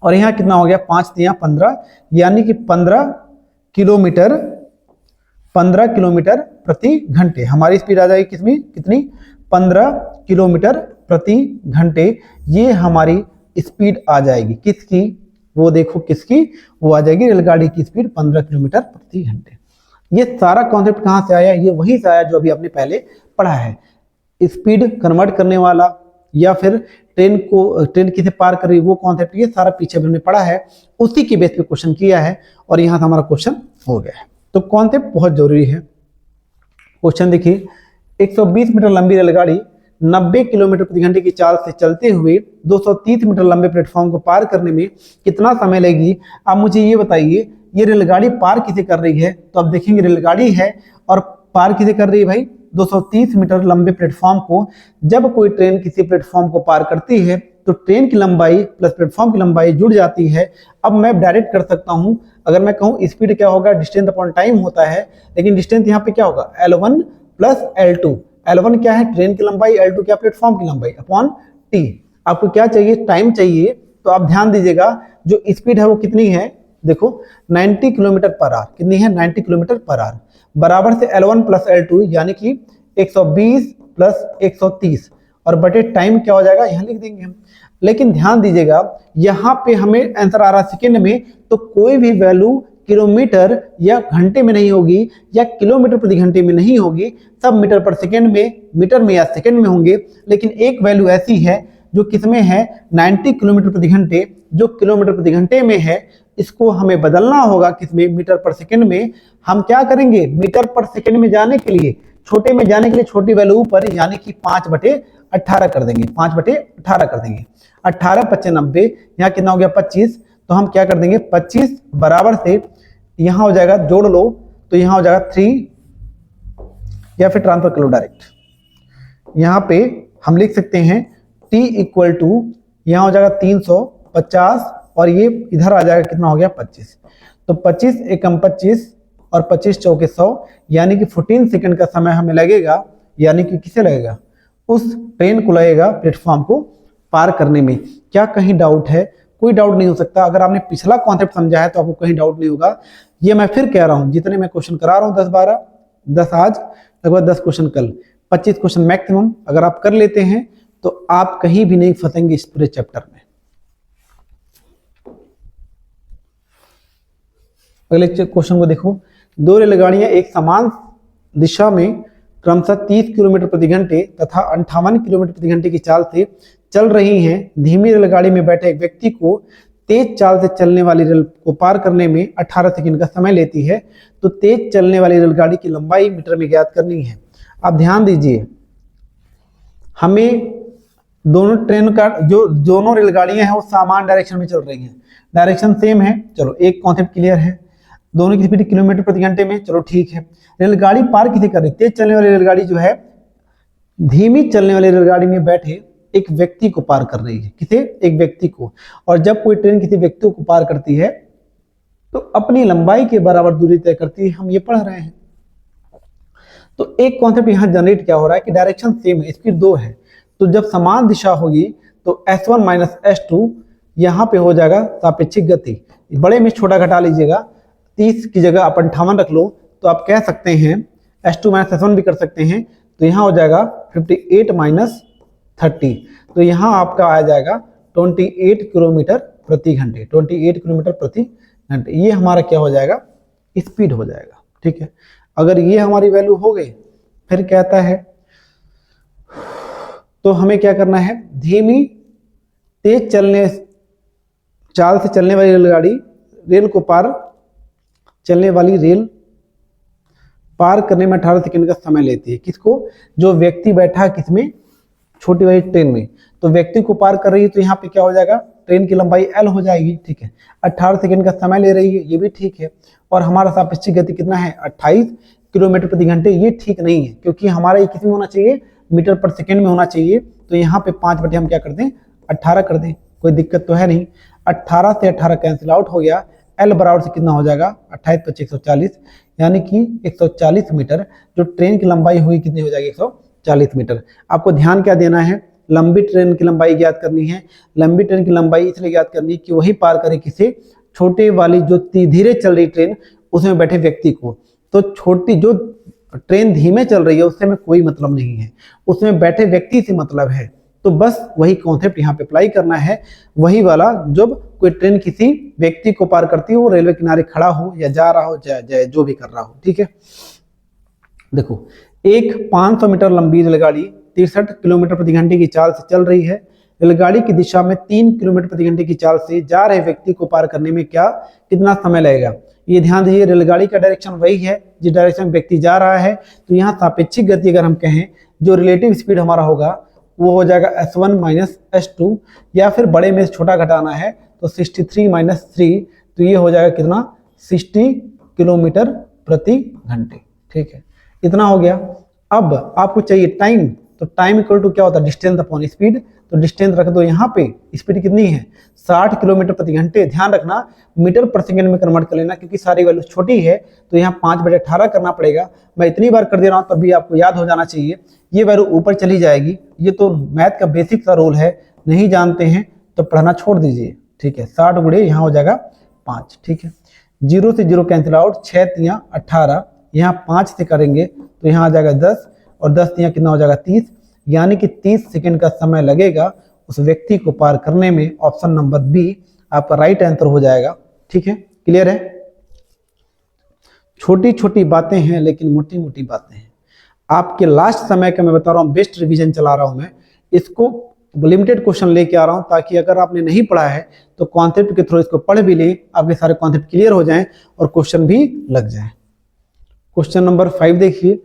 और यहाँ कितना हो गया, 5 से 15, यानी कि 15 किलोमीटर प्रति घंटे हमारी स्पीड आ जाएगी। किसमें, कितनी, 15 किलोमीटर प्रति घंटे ये हमारी स्पीड आ जाएगी। किसकी, वो देखो किसकी, वो आ जाएगी रेलगाड़ी की स्पीड 15 किलोमीटर प्रति घंटे। ये सारा कॉन्सेप्ट कहाँ से आया, ये वही से आया जो अभी आपने पहले पढ़ा है। स्पीड कन्वर्ट करने वाला या फिर ट्रेन किसे पार कर रही, वो कॉन्सेप्ट ये सारा पीछे हमने पढ़ा है, उसी के बेस पे क्वेश्चन किया है और यहाँ से हमारा क्वेश्चन हो गया है। तो कॉन्सेप्ट बहुत जरूरी है। क्वेश्चन देखिए, 120 मीटर लंबी रेलगाड़ी 90 किलोमीटर प्रति घंटे की चाल से चलते हुए 230 मीटर लंबे प्लेटफॉर्म को पार करने में कितना समय लगेगी। आप मुझे ये बताइए, ये रेलगाड़ी पार किसे कर रही है, तो आप देखेंगे रेलगाड़ी है और पार किसे कर रही है भाई, 230 मीटर लंबे प्लेटफॉर्म को। जब कोई ट्रेन किसी प्लेटफॉर्म को पार करती है तो ट्रेन की लंबाई प्लस प्लेटफॉर्म की लंबाई जुड़ जाती है। अब मैं डायरेक्ट कर सकता हूं, अगर मैं कहूं स्पीड क्या होगा, डिस्टेंस अपॉन टाइम होता है, लेकिन डिस्टेंस यहाँ पे क्या होगा, L1 प्लस L2। L1 क्या है, ट्रेन की लंबाई, L2 क्या, प्लेटफॉर्म की लंबाई, अपॉन टी। आपको क्या चाहिए, टाइम चाहिए। तो आप ध्यान दीजिएगा, जो स्पीड है वो कितनी है, देखो 90 किलोमीटर पर आवर, कितनी है, 90 किलोमीटर पर आवर, बराबर से L1 प्लस L2 यानी कि 120 प्लस 130 और बटे टाइम क्या हो जाएगा, यहाँ लिख देंगे हम। लेकिन ध्यान दीजिएगा, यहाँ पे हमें आंसर आ रहा है सेकेंड में, तो कोई भी वैल्यू किलोमीटर या घंटे में नहीं होगी या किलोमीटर प्रति घंटे में नहीं होगी, सब मीटर पर सेकेंड में, मीटर में या सेकेंड में होंगे। लेकिन एक वैल्यू ऐसी है जो किसमें है, 90 किलोमीटर प्रति घंटे, जो किलोमीटर प्रति घंटे में है, इसको हमें बदलना होगा किसमें, मीटर पर सेकेंड में। हम क्या करेंगे, मीटर पर सेकेंड में जाने के लिए, छोटे में जाने के लिए छोटी वैल्यू ऊपर, यानी कि 5/8 18 कर देंगे, 5/18 कर देंगे। 18 25 90, यहाँ कितना हो गया 25, तो हम क्या कर देंगे 25 बराबर से यहाँ हो जाएगा, जोड़ लो तो यहाँ हो जाएगा 3, या फिर ट्रांसफर कर लो डायरेक्ट। यहाँ पे हम लिख सकते हैं t इक्वल टू, यहाँ हो जाएगा 350 और ये इधर आ जाएगा, कितना हो गया 25। तो 25 एकम 25 और 25 चौके 100, यानी कि 14 सेकंड का समय हमें लगेगा, यानी कि किसे लगेगा, उस ट्रेन को लगेगा प्लेटफॉर्म को पार करने में। क्या कहीं डाउट है? कोई डाउट नहीं हो सकता। अगर आपने पिछला कॉन्सेप्ट समझा है तो आपको कहीं डाउट नहीं होगा। ये मैं फिर कह रहा हूं, जितने मैं क्वेश्चन करा रहा हूं 10-12, 10 आज, लगभग 10 क्वेश्चन कल, 25 क्वेश्चन मैक्सिमम अगर आप कर लेते हैं तो आप कहीं भी नहीं फंसेंगे इस पूरे चैप्टर में। अगले क्वेश्चन को देखो, दो रेलगाड़ियां एक समान दिशा में क्रमशः 30 किलोमीटर प्रति घंटे तथा 58 किलोमीटर प्रति घंटे की चाल से चल रही हैं। धीमी रेलगाड़ी में बैठे एक व्यक्ति को तेज चाल से चलने वाली रेल को पार करने में 18 सेकंड का समय लेती है। तो तेज चलने वाली रेलगाड़ी की लंबाई मीटर में ज्ञात करनी है। आप ध्यान दीजिए, हमें दोनों ट्रेन का जो दोनों रेलगाड़ियां हैं वो समान डायरेक्शन में चल रही हैं, डायरेक्शन सेम है। चलो एक कॉन्सेप्ट क्लियर है, दोनों की स्पीड किलोमीटर प्रति घंटे में, चलो ठीक है। रेलगाड़ी पार किसे कर रही? तेज चलने वाली रेलगाड़ी जो है धीमी चलने वाली रेलगाड़ी में बैठे एक व्यक्ति को पार कर रही है। किसे? एक व्यक्ति को। और जब कोई ट्रेन किसी व्यक्ति को पार करती है तो अपनी लंबाई के बराबर दूरी तय करती है, हम ये पढ़ रहे हैं। तो एक कॉन्सेप्ट यहाँ जनरेट क्या हो रहा है कि डायरेक्शन सेम है, स्पीड 2 है, तो जब समान दिशा होगी तो S1 माइनस S2 यहाँ पे हो जाएगा सापेक्षिक गति। बड़े में छोटा घटा लीजिएगा, 30 की जगह आप 58 रख लो तो आप कह सकते हैं S2 माइनस S1 भी कर सकते हैं, तो यहाँ हो जाएगा 58 माइनस 30, तो यहाँ आपका आ जाएगा 28 किलोमीटर प्रति घंटे, 28 किलोमीटर प्रति घंटे। ये हमारा क्या हो जाएगा? स्पीड हो जाएगा। ठीक है, अगर ये हमारी वैल्यू हो गई, फिर कहता है तो हमें क्या करना है, धीमी तेज चाल से चलने वाली रेलगाड़ी रेल को पार चलने वाली रेल पार करने में 18 सेकंड का समय लेती है। किसको? जो व्यक्ति बैठा है किसमें? छोटी वाली ट्रेन में। तो व्यक्ति को पार कर रही है तो यहाँ पे क्या हो जाएगा, ट्रेन की लंबाई L हो जाएगी। ठीक है, 18 सेकंड का समय ले रही है, ये भी ठीक है। और हमारा सापेक्षिक गति कितना है? 28 किलोमीटर प्रति घंटे। ये ठीक नहीं है क्योंकि हमारा ये किस में होना चाहिए? मीटर पर सेकेंड में होना चाहिए। तो यहाँ पे 5 बटे हम क्या कर दें? 18 कर दें, कोई दिक्कत तो है नहीं। 18 से 18 कैंसिल आउट हो गया। L बराबर से कितना हो जाएगा? 28 + 140, यानी कि 140 मीटर। जो ट्रेन की लंबाई हुई कितनी हो जाएगी? 140 मीटर। आपको ध्यान क्या देना है? लंबी ट्रेन की लंबाई ज्ञात करनी है। लंबी ट्रेन की लंबाई इसलिए ज्ञात करनी है कि वही पार करे किसे? छोटे वाली जो धीरे चल रही ट्रेन, उसमें बैठे व्यक्ति को। तो छोटी जो ट्रेन धीमे चल रही है उससे में कोई मतलब नहीं है, उसमें बैठे व्यक्ति से मतलब है। तो बस वही कॉन्सेप्ट यहाँ पे अप्लाई करना है, वही वाला। जब कोई ट्रेन किसी व्यक्ति को पार करती हो, वो रेलवे किनारे खड़ा हो या जा रहा हो, जो भी कर रहा हो। ठीक है, देखो एक 500 मीटर लंबी रेलगाड़ी 63 किलोमीटर प्रति घंटे की चाल से चल रही है। रेलगाड़ी की दिशा में 3 किलोमीटर प्रति घंटे की चाल से जा रहे व्यक्ति को पार करने में कितना समय लगेगा? ये ध्यान दीजिए, रेलगाड़ी का डायरेक्शन वही है जिस डायरेक्शन में व्यक्ति जा रहा है। तो यहाँ सापेक्षिक गति अगर हम कहें, जो रिलेटिव स्पीड हमारा होगा वो हो जाएगा S1 माइनस S2, या फिर बड़े में से छोटा घटाना है तो 63 माइनस 3, तो ये हो जाएगा कितना? 60 किलोमीटर प्रति घंटे। ठीक है, इतना हो गया। अब आपको चाहिए टाइम, तो टाइम इक्वल टू क्या होता है? Distance upon speed. तो डिस्टेंस रख दो यहाँ पे, स्पीड कितनी है? 60 किलोमीटर प्रति घंटे। ध्यान रखना मीटर पर सेकंड में कन्वर्ट कर लेना, क्योंकि सारी वैल्यू छोटी है तो यहाँ 5/18 करना पड़ेगा। मैं इतनी बार कर दे रहा हूँ तभी आपको याद हो जाना चाहिए। ये वैल्यू ऊपर चली जाएगी, ये तो मैथ का बेसिक सा रोल है, नहीं जानते हैं तो पढ़ना छोड़ दीजिए। ठीक है, 60 गुणे यहाँ हो जाएगा 5। ठीक है, 0 से 0 कैंसिल आउट, 6 तियाँ 18, यहाँ 5 से करेंगे तो यहाँ आ जाएगा 10, और 10 तियाँ कितना हो जाएगा? 30, यानी कि 30 सेकंड का समय लगेगा उस व्यक्ति को पार करने में। ऑप्शन नंबर बी आपका राइट आंसर हो जाएगा। ठीक है, क्लियर है? छोटी छोटी बातें हैं लेकिन मोटी मोटी बातें हैं। आपके लास्ट समय का मैं बता रहा हूँ, बेस्ट रिवीजन चला रहा हूँ मैं, इसको लिमिटेड क्वेश्चन लेके आ रहा हूँ ताकि अगर आपने नहीं पढ़ा है तो कॉन्सेप्ट के थ्रू इसको पढ़ भी लें, आपके सारे कॉन्सेप्ट क्लियर हो जाएं और क्वेश्चन भी लग जाए। क्वेश्चन नंबर 5 देखिए,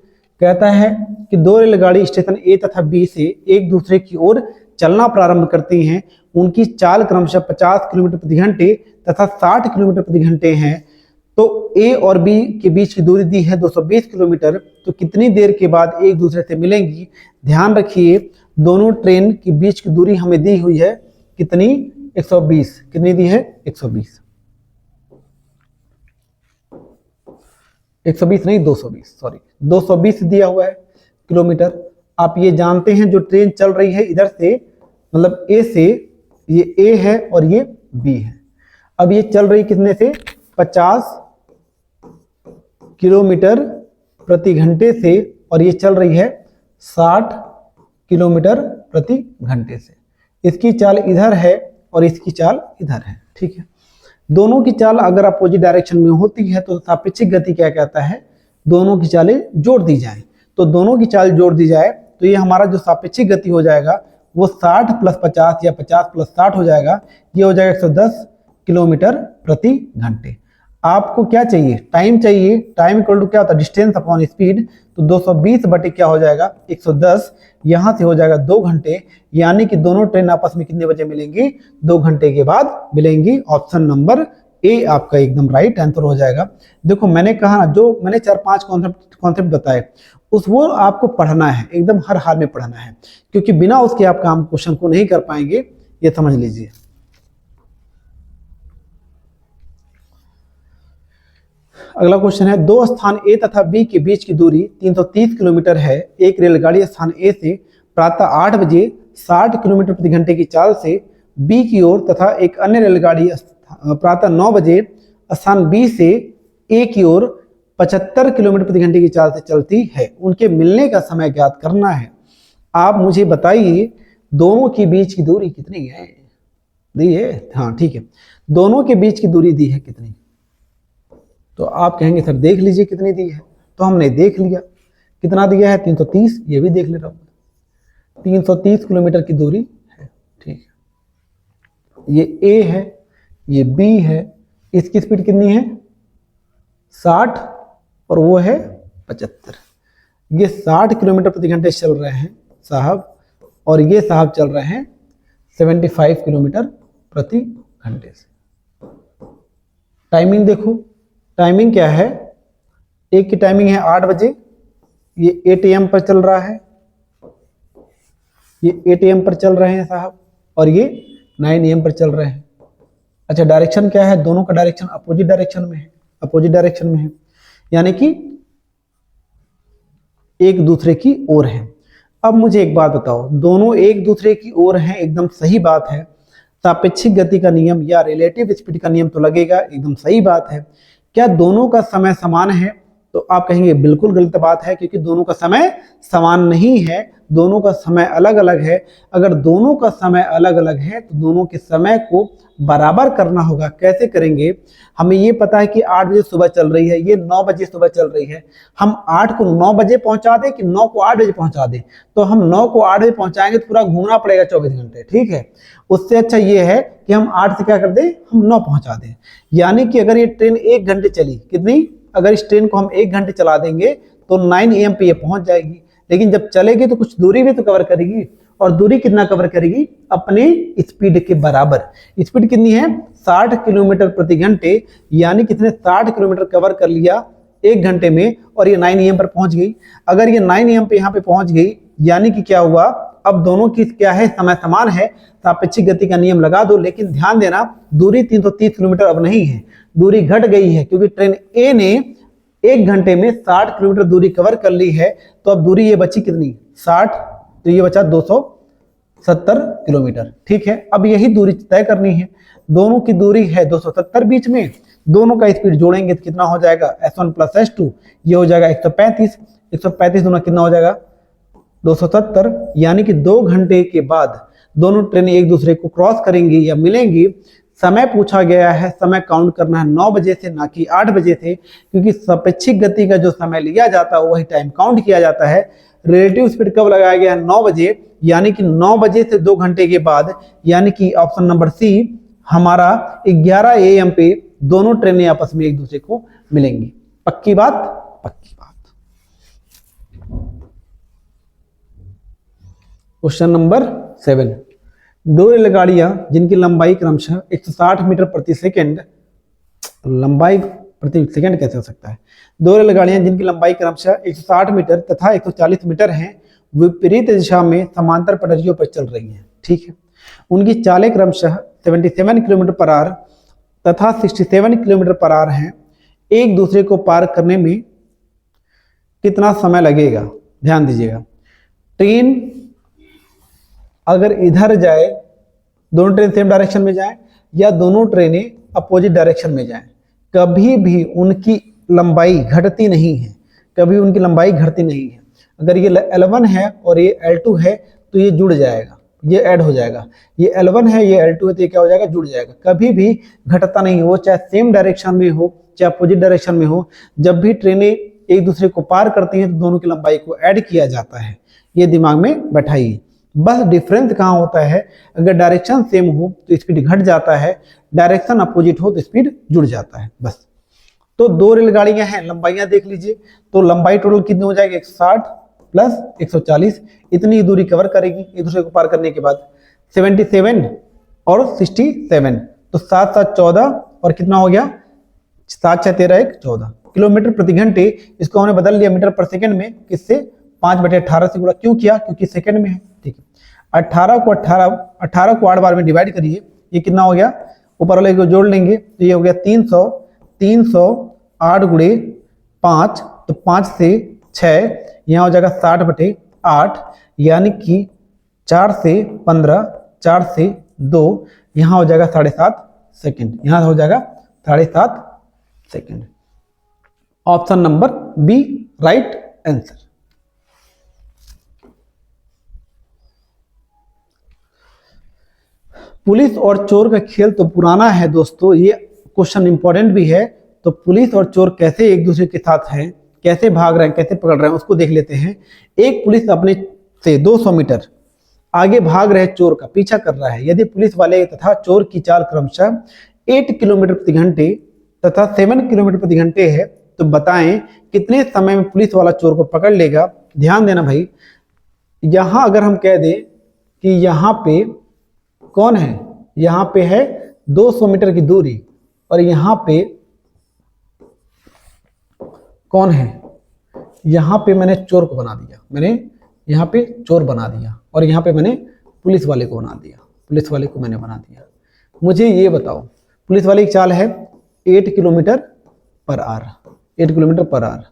कहता है कि दो रेलगाड़ी स्टेशन ए तथा बी से एक दूसरे की ओर चलना प्रारंभ करती हैं, उनकी चाल क्रमशः 50 किलोमीटर प्रति घंटे तथा 60 किलोमीटर प्रति घंटे हैं। तो ए और बी के बीच की दूरी दी है 220 किलोमीटर। तो कितनी देर के बाद एक दूसरे से मिलेंगी? ध्यान रखिए, दोनों ट्रेन के बीच की दूरी हमें दी हुई है कितनी? 120। कितनी दी है? 120। 120 नहीं, 220, सॉरी 220 दिया हुआ है किलोमीटर। आप ये जानते हैं जो ट्रेन चल रही है इधर से, मतलब ए से, ये ए है और ये बी है। अब ये चल रही कितने से? 50 किलोमीटर प्रति घंटे से, और ये चल रही है 60 किलोमीटर प्रति घंटे से। इसकी चाल इधर है और इसकी चाल इधर है, ठीक है। दोनों की चाल अगर अपोजिट डायरेक्शन में होती है तो सापेक्षिक गति क्या कहता है? दोनों की चालें जोड़ दी जाएं। तो दोनों की चाल जोड़ दी जाए तो ये हमारा जो सापेक्षिक गति हो जाएगा वो 60 + 50 या 50 + 60 हो जाएगा। ये हो जाएगा 110 किलोमीटर प्रति घंटे। आपको क्या चाहिए? टाइम चाहिए। टाइम इक्वल टू क्या होता है? Distance upon speed. तो 220 बटे क्या हो जाएगा? 110। यहाँ से हो जाएगा 2 घंटे, यानी कि दोनों ट्रेन आपस में कितने बजे मिलेंगी? 2 घंटे के बाद मिलेंगी। ऑप्शन नंबर ए आपका एकदम राइट आंसर हो जाएगा। देखो मैंने कहा ना, जो मैंने 4-5 कॉन्सेप्ट बताए वो आपको पढ़ना है, एकदम हर हाल में पढ़ना है, क्योंकि बिना उसके आप काम क्वेश्चन को नहीं कर पाएंगे, ये समझ लीजिए। अगला क्वेश्चन है, दो स्थान ए तथा बी के बीच की दूरी 330 किलोमीटर है। एक रेलगाड़ी स्थान ए से प्रातः 8 बजे 60 किलोमीटर प्रति घंटे की चाल से बी की ओर तथा एक अन्य रेलगाड़ी प्रातः 9 बजे स्थान बी से ए की ओर 75 किलोमीटर प्रति घंटे की चाल से चलती है। उनके मिलने का समय ज्ञात करना है। आप मुझे बताइए दोनों के बीच की दूरी कितनी है? दी है, हाँ ठीक है। दोनों के बीच की दूरी दी है कितनी? तो आप कहेंगे सर देख लीजिए कितनी दी है। तो हमने देख लिया कितना दिया है, 330। ये भी देख ले रहा हूँ, 330 किलोमीटर की दूरी है, ठीक है। ये ए है, ये बी है। इसकी स्पीड कितनी है? 60 और वो है 75। ये 60 किलोमीटर प्रति घंटे चल रहे हैं साहब, और ये साहब चल रहे हैं 75 किलोमीटर प्रति घंटे से। टाइमिंग देखो, टाइमिंग क्या है? एक की टाइमिंग है 8 बजे, ये 8 AM पर चल रहा है, ये 8 AM पर चल रहे हैं साहब, और ये 9 AM पर चल रहे हैं। अच्छा, डायरेक्शन क्या है? दोनों का डायरेक्शन अपोजिट डायरेक्शन में है, अपोजिट डायरेक्शन में है, यानी कि एक दूसरे की ओर है। अब मुझे एक बात बताओ, दोनों एक दूसरे की ओर हैं, एकदम सही बात है। सापेक्षिक गति का नियम या रिलेटिव स्पीड का नियम तो लगेगा, एकदम सही बात है। क्या दोनों का समय समान है? तो आप कहेंगे बिल्कुल गलत बात है, क्योंकि दोनों का समय समान नहीं है, दोनों का समय अलग अलग है। अगर दोनों का समय अलग अलग है तो दोनों के समय को बराबर करना होगा। कैसे करेंगे? हमें ये पता है कि 8 बजे सुबह चल रही है, ये 9 बजे सुबह चल रही है। हम 8 को 9 बजे पहुंचा दें कि 9 को 8 बजे पहुंचा दें? तो हम 9 को 8 बजे पहुंचाएंगे तो पूरा घूमना पड़ेगा 24 घंटे, ठीक है। उससे अच्छा ये है कि हम 8 से क्या कर दें, हम 9 पहुंचा दें। यानी कि अगर ये ट्रेन 1 घंटे चली, कितनी, अगर इस ट्रेन को हम 1 घंटे चला देंगे तो 9 AM पे ये पहुंच जाएगी। लेकिन जब चलेगी तो कुछ दूरी भी तो कवर करेगी, और दूरी कितना कवर करेगी? अपने स्पीड के बराबर। स्पीड कितनी है? 60 किलोमीटर प्रति घंटे, यानी कितने, 60 किलोमीटर कवर कर लिया 1 घंटे में, और ये 9 AM पर पहुंच गई। अगर ये 9 AM पे यहाँ पे पहुंच गई, यानी कि क्या हुआ, अब दोनों की क्या है, समय समान है, सापेक्षिक गति का नियम लगा दो। लेकिन ध्यान देना, दूरी 330 किलोमीटर अब नहीं है, दूरी घट गई है, क्योंकि ट्रेन ए ने 1 घंटे में 60 किलोमीटर दूरी कवर कर ली है। तो अब दूरी ये बची कितनी, 60, तो ये बचा 270 किलोमीटर, ठीक है। अब यही दूरी तय करनी है, दोनों की दूरी है 270 बीच में, दोनों का स्पीड जोड़ेंगे तो कितना हो जाएगा, S1 + S2, ये हो जाएगा 135, 135 दोनों कितना हो जाएगा, 270। यानी कि 2 घंटे के बाद दोनों ट्रेनें एक दूसरे को क्रॉस करेंगी या मिलेंगी। समय पूछा गया है, समय काउंट करना है 9 बजे से, ना कि 8 बजे से, क्योंकि सापेक्षिक गति का जो समय लिया जाता है वही टाइम काउंट किया जाता है। रिलेटिव स्पीड कब लगाया गया है, 9 बजे, यानी कि 9 बजे से 2 घंटे के बाद, यानी कि ऑप्शन नंबर सी हमारा 11 AM पे दोनों ट्रेनें आपस में एक दूसरे को मिलेंगी। पक्की बात? पक्की बात। क्वेश्चन नंबर 7, दो रेलगाड़ियां जिनकी लंबाई क्रमशः 160 मीटर प्रति सेकंड, लंबाई प्रति सेकंड कैसे हो सकता है? दो रेलगाड़ियां जिनकी लंबाई क्रमशः 160 मीटर तथा 140 मीटर है, विपरीत दिशा में समांतर पटरियों पर चल रही हैं। ठीक है, उनकी चालें क्रमशः 77 किलोमीटर पर आवर तथा 67 किलोमीटर पर आवर हैं। एक दूसरे को पार करने में कितना समय लगेगा? ध्यान दीजिएगा, ट्रेन अगर इधर जाए, दोनों ट्रेन सेम डायरेक्शन में जाएं या दोनों ट्रेनें अपोजिट डायरेक्शन में जाएं, कभी भी उनकी लंबाई घटती नहीं है, कभी उनकी लंबाई घटती नहीं है। अगर ये L1 है और ये L2 है तो ये जुड़ जाएगा, ये ऐड हो जाएगा। ये L1 है, ये L2 है, तो ये क्या हो जाएगा? जुड़ जाएगा। कभी भी घटता नहीं है, वो चाहे सेम डायरेक्शन में हो चाहे अपोजिट डायरेक्शन में हो। जब भी ट्रेनें एक दूसरे को पार करती हैं तो दोनों की लंबाई को ऐड किया जाता है। ये दिमाग में बैठाइए। बस डिफरेंस कहाँ होता है? अगर डायरेक्शन सेम हो तो स्पीड घट जाता है, डायरेक्शन अपोजिट हो तो स्पीड जुड़ जाता है, बस। तो दो रेलगाड़ियां हैं, लंबाइयां देख लीजिए। तो लंबाई टोटल कितनी हो जाएगी? 160 प्लस 140, इतनी दूरी कवर करेगी एक दूसरे को पार करने के बाद। 77 और 67, तो 7 7 14 और कितना हो गया? 7 6 13 1 14 किलोमीटर प्रति घंटे। इसको हमने बदल लिया मीटर पर सेकंड में, किससे? 5/18 से गुणा क्यों किया? क्योंकि सेकंड में है। ठीक है, 18 को 8 बार में डिवाइड करिए, ये कितना हो गया? ऊपर वाले को जोड़ लेंगे तो ये हो गया 300। 308 गुणे 5, तो 5 से 6, यहाँ हो जाएगा 60/8, यानी कि 4 से 15, 4 से 2, यहाँ हो जाएगा 7.5 सेकेंड, यहाँ हो जाएगा 7.5 second. Option number B right answer. Police और चोर का खेल तो पुराना है दोस्तों, ये क्वेश्चन इंपॉर्टेंट भी है। तो पुलिस और चोर कैसे एक दूसरे के साथ हैं, कैसे भाग रहे हैं, कैसे पकड़ रहे हैं, उसको देख लेते हैं। एक पुलिस अपने से 200 मीटर आगे भाग रहे चोर का पीछा कर रहा है। यदि पुलिस वाले तथा चोर की चाल क्रमशः 8 किलोमीटर प्रति घंटे तथा 7 किलोमीटर प्रति घंटे है, तो बताएं कितने समय में पुलिस वाला चोर को पकड़ लेगा। ध्यान देना भाई, यहां अगर हम कह दें कि यहाँ पे कौन है, यहाँ पे है 200 मीटर की दूरी, और यहाँ पे कौन है? यहाँ पे मैंने चोर को बना दिया, मैंने यहाँ पे चोर बना दिया, और यहाँ पे मैंने पुलिस वाले को बना दिया, पुलिस वाले को मैंने बना दिया। मुझे ये बताओ, पुलिस वाले की चाल है 8 kilometre per hour, 8 kilometre per hour,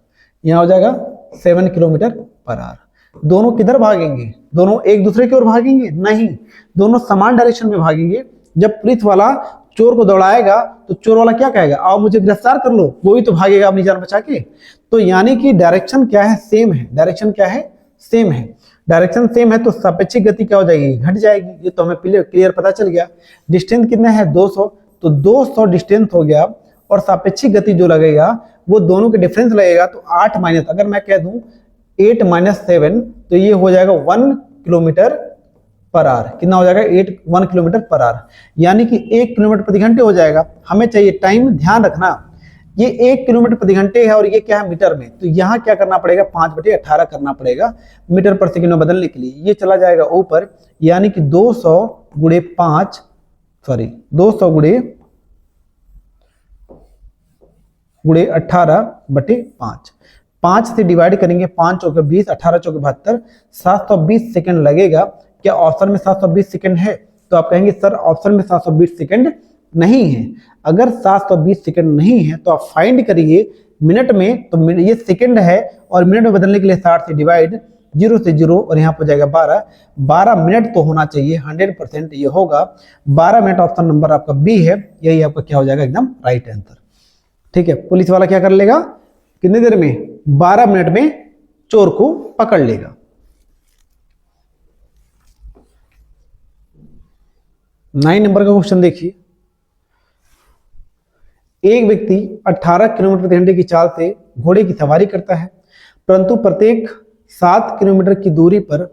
यहाँ हो जाएगा 7 किलोमीटर पर आवर। दोनों किधर भागेंगे? दोनों एक दूसरे की ओर भागेंगे? नहीं, दोनों समान डायरेक्शन में भागेंगे। जब पुलिस वाला चोर को दौड़ाएगा तो चोर वाला क्या कहेगा? आओ मुझे गिरफ्तार कर लो, वो भी तो भागेगा अपनी जान बचा के। तो यानी कि डायरेक्शन क्या है? सेम है। डायरेक्शन क्या है? सेम है। डायरेक्शन सेम है तो सापेक्षिक गति क्या हो जाएगी? घट जाएगी। ये तो हमें क्लियर पता चल गया। डिस्टेंस कितना है? 200, तो 200 डिस्टेंस हो गया, और सापेक्षिक गति जो लगेगा वो दोनों के डिफरेंस लगेगा। तो 8 माइनस, अगर मैं कह दूं 8 - 7, तो ये हो जाएगा 1 किलोमीटर पर आवर। कितना हो जाएगा? 1 किलोमीटर पर आवर, यानी कि 1 किलोमीटर प्रति घंटे हो जाएगा। हमें चाहिए टाइम, ध्यान रखना ये 1 किलोमीटर प्रति घंटे है और ये क्या है? मीटर में। तो यहाँ क्या करना पड़ेगा? 5/18 करना पड़ेगा मीटर पर सेकंड में बदलने के लिए। ये चला जाएगा ऊपर, यानी कि 200 गुणे 5, सॉरी 200 गुणे 18/5। 5 से डिवाइड करेंगे, 5 चौके 20, 18 चौके 72, 720 सेकंड लगेगा। क्या ऑप्शन में 720 सेकंड है? तो आप कहेंगे सर ऑप्शन में 720 सेकंड नहीं है। अगर 720 सेकंड नहीं है तो आप फाइंड करिए मिनट में। तो ये सेकंड है और मिनट में बदलने के लिए 60 से डिवाइड, 0 से 0, और यहाँ पर जाएगा 12 मिनट तो होना चाहिए 100%। ये होगा 12 मिनट। ऑप्शन नंबर आपका बी है, यही आपका क्या हो जाएगा? एकदम राइट आंसर। ठीक है, पुलिस वाला क्या कर लेगा? कितनी देर में? 12 मिनट में चोर को पकड़ लेगा। 9 नंबर का क्वेश्चन देखिए। एक व्यक्ति 18 किलोमीटर प्रति घंटे की चाल से घोड़े की सवारी करता है, परंतु प्रत्येक 7 किलोमीटर की दूरी पर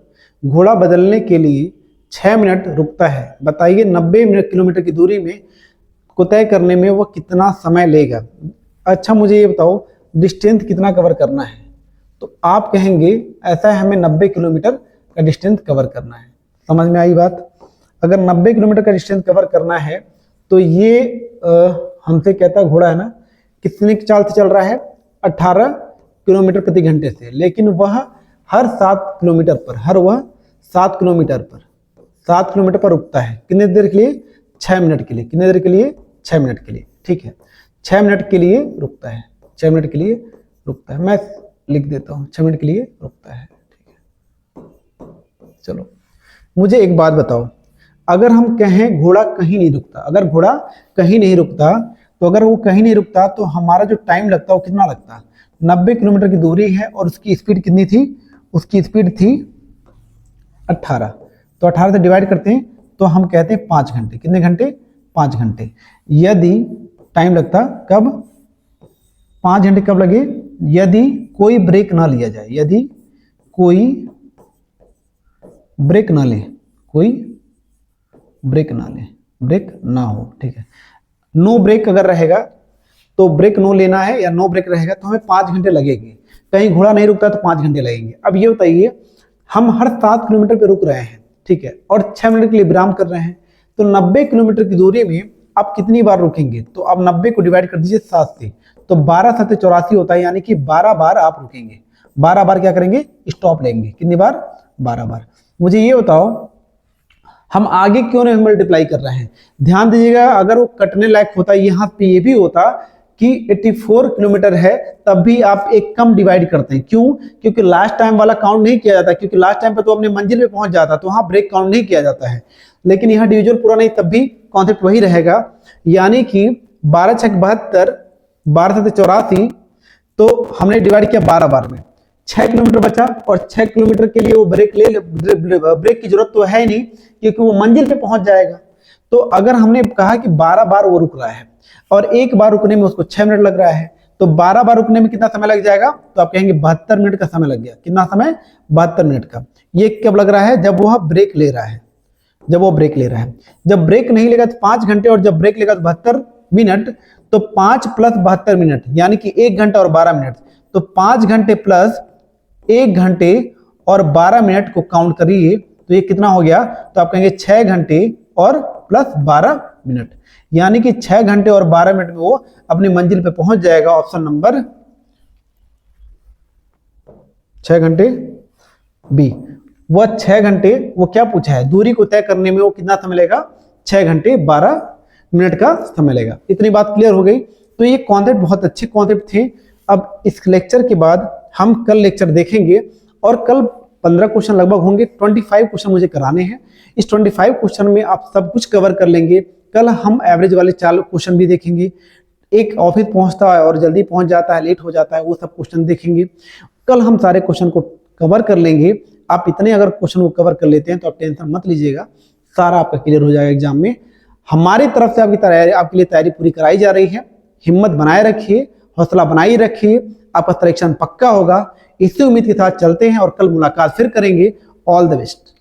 घोड़ा बदलने के लिए 6 मिनट रुकता है। बताइए 90 किलोमीटर की दूरी में को तय करने में वो कितना समय लेगा? अच्छा मुझे ये बताओ डिस्टेंस कितना कवर करना है? तो आप कहेंगे ऐसा है, हमें 90 किलोमीटर का डिस्टेंस कवर करना है। समझ में आई बात? अगर 90 किलोमीटर का डिस्टेंस कवर करना है तो ये हमसे कहता घोड़ा है ना कितने की चाल से चल रहा है, 18 किलोमीटर प्रति घंटे से, लेकिन वह हर 7 किलोमीटर पर, वह 7 किलोमीटर पर रुकता है। कितने देर के लिए? 6 मिनट के लिए। कितने देर के लिए? 6 मिनट के लिए। ठीक है, 6 मिनट के लिए रुकता है, 6 मिनट के लिए रुकता है। मैं लिख देता हूँ 6 मिनट के लिए रुकता है। ठीक है, चलो मुझे एक बात बताओ, अगर हम कहें घोड़ा कहीं नहीं रुकता, अगर घोड़ा कहीं नहीं रुकता तो अगर वो कहीं नहीं रुकता तो हमारा जो टाइम लगता है वो कितना लगता? 90 किलोमीटर की दूरी है और उसकी स्पीड कितनी थी? उसकी स्पीड थी 18, तो 18 से डिवाइड करते हैं तो हम कहते हैं 5 घंटे। कितने घंटे? 5 घंटे। यदि टाइम लगता कब? 5 घंटे कब लगे? यदि कोई ब्रेक ना लिया जाए, यदि कोई ब्रेक ना ले, कोई ब्रेक ना ले, ब्रेक ना हो। ठीक है, नो ब्रेक अगर रहेगा तो ब्रेक नो लेना है या नो ब्रेक रहेगा तो हमें 5 घंटे लगेंगे। कहीं घोड़ा नहीं रुकता तो 5 घंटे लगेंगे। अब ये बताइए, हम हर 7 किलोमीटर पे रुक रहे हैं, ठीक है, और 6 मिनट के लिए विराम कर रहे हैं, तो 90 किलोमीटर की दूरी में आप कितनी बार रुकेंगे? तो अब 90 को डिवाइड कर दीजिए 7 से, तो 12 7 84 होता है, यानी कि 12 बार आप रुकेंगे। 12 बार क्या करेंगे? स्टॉप लेंगे। कितनी बार? 12 बार। मुझे ये बताओ, हम आगे क्यों नहीं मल्टीप्लाई कर रहे हैं? ध्यान दीजिएगा, अगर वो कटने लायक होता, यहाँ पे ये भी होता कि 84 किलोमीटर है, तब भी आप एक कम डिवाइड करते हैं। क्यों? क्योंकि लास्ट टाइम वाला काउंट नहीं किया जाता, क्योंकि लास्ट टाइम पे तो अपने मंजिल पे पहुंच जाता, तो वहां ब्रेक काउंट नहीं किया जाता है। लेकिन यहाँ डिविजन पूरा नहीं, तब भी कॉन्सेप्ट वही रहेगा, यानी कि 12 6 72, 12 7 84, तो हमने डिवाइड किया 12 बार में, 6 किलोमीटर बचा, और 6 किलोमीटर के लिए वो ब्रेक ब्रेक की जरूरत तो है ही नहीं, क्योंकि वो मंजिल पे पहुंच जाएगा। तो अगर हमने कहा कि 12 बार वो रुक रहा है और एक बार रुकने में उसको 6 मिनट लग रहा है, तो 12 बार रुकने में कितना समय लग जाएगा? तो आप कहेंगे 72 मिनट का समय लग गया। कितना समय? 72 मिनट का। ये कब लग रहा है? जब वह ब्रेक ले रहा है, जब वो ब्रेक ले रहा है। जब ब्रेक नहीं लेगा तो 5 घंटे, और जब ब्रेक लेगा तो 72 मिनट, तो 5 + 72 मिनट, यानी कि 1 घंटा और 12 मिनट। तो 5 घंटे प्लस 1 घंटे और 12 मिनट को काउंट करिए, तो ये कितना हो गया? तो आप कहेंगे 6 घंटे और प्लस 12 मिनट, यानी कि 6 घंटे और 12 मिनट में वो अपनी मंजिल पे पहुंच जाएगा। ऑप्शन नंबर 6 घंटे बी। वह 6 घंटे, वो क्या पूछा है? दूरी को तय करने में वो कितना समय लेगा? 6 घंटे 12 मिनट का समय लेगा। इतनी बात क्लियर हो गई। तो ये कॉन्सेप्ट बहुत अच्छे कॉन्सेप्ट थे। अब इस लेक्चर के बाद हम कल लेक्चर देखेंगे, और कल 15 क्वेश्चन लगभग होंगे। 25 क्वेश्चन मुझे कराने हैं। इस 25 क्वेश्चन में आप सब कुछ कवर कर लेंगे। कल हम एवरेज वाले 4 क्वेश्चन भी देखेंगे। एक ऑफिस पहुंचता है और जल्दी पहुंच जाता है, लेट हो जाता है, वो सब क्वेश्चन देखेंगे। कल हम सारे क्वेश्चन को कवर कर लेंगे। आप इतने अगर क्वेश्चन को कवर कर लेते हैं तो आप टेंशन मत लीजिएगा, सारा आपका क्लियर हो जाएगा एग्जाम में। हमारी तरफ से आपके लिए तैयारी पूरी कराई जा रही है। हिम्मत बनाए रखिए, हौसला बनाए रखिए, आपका सिलेक्शन पक्का होगा। इसी उम्मीद के साथ चलते हैं और कल मुलाकात फिर करेंगे। All the best.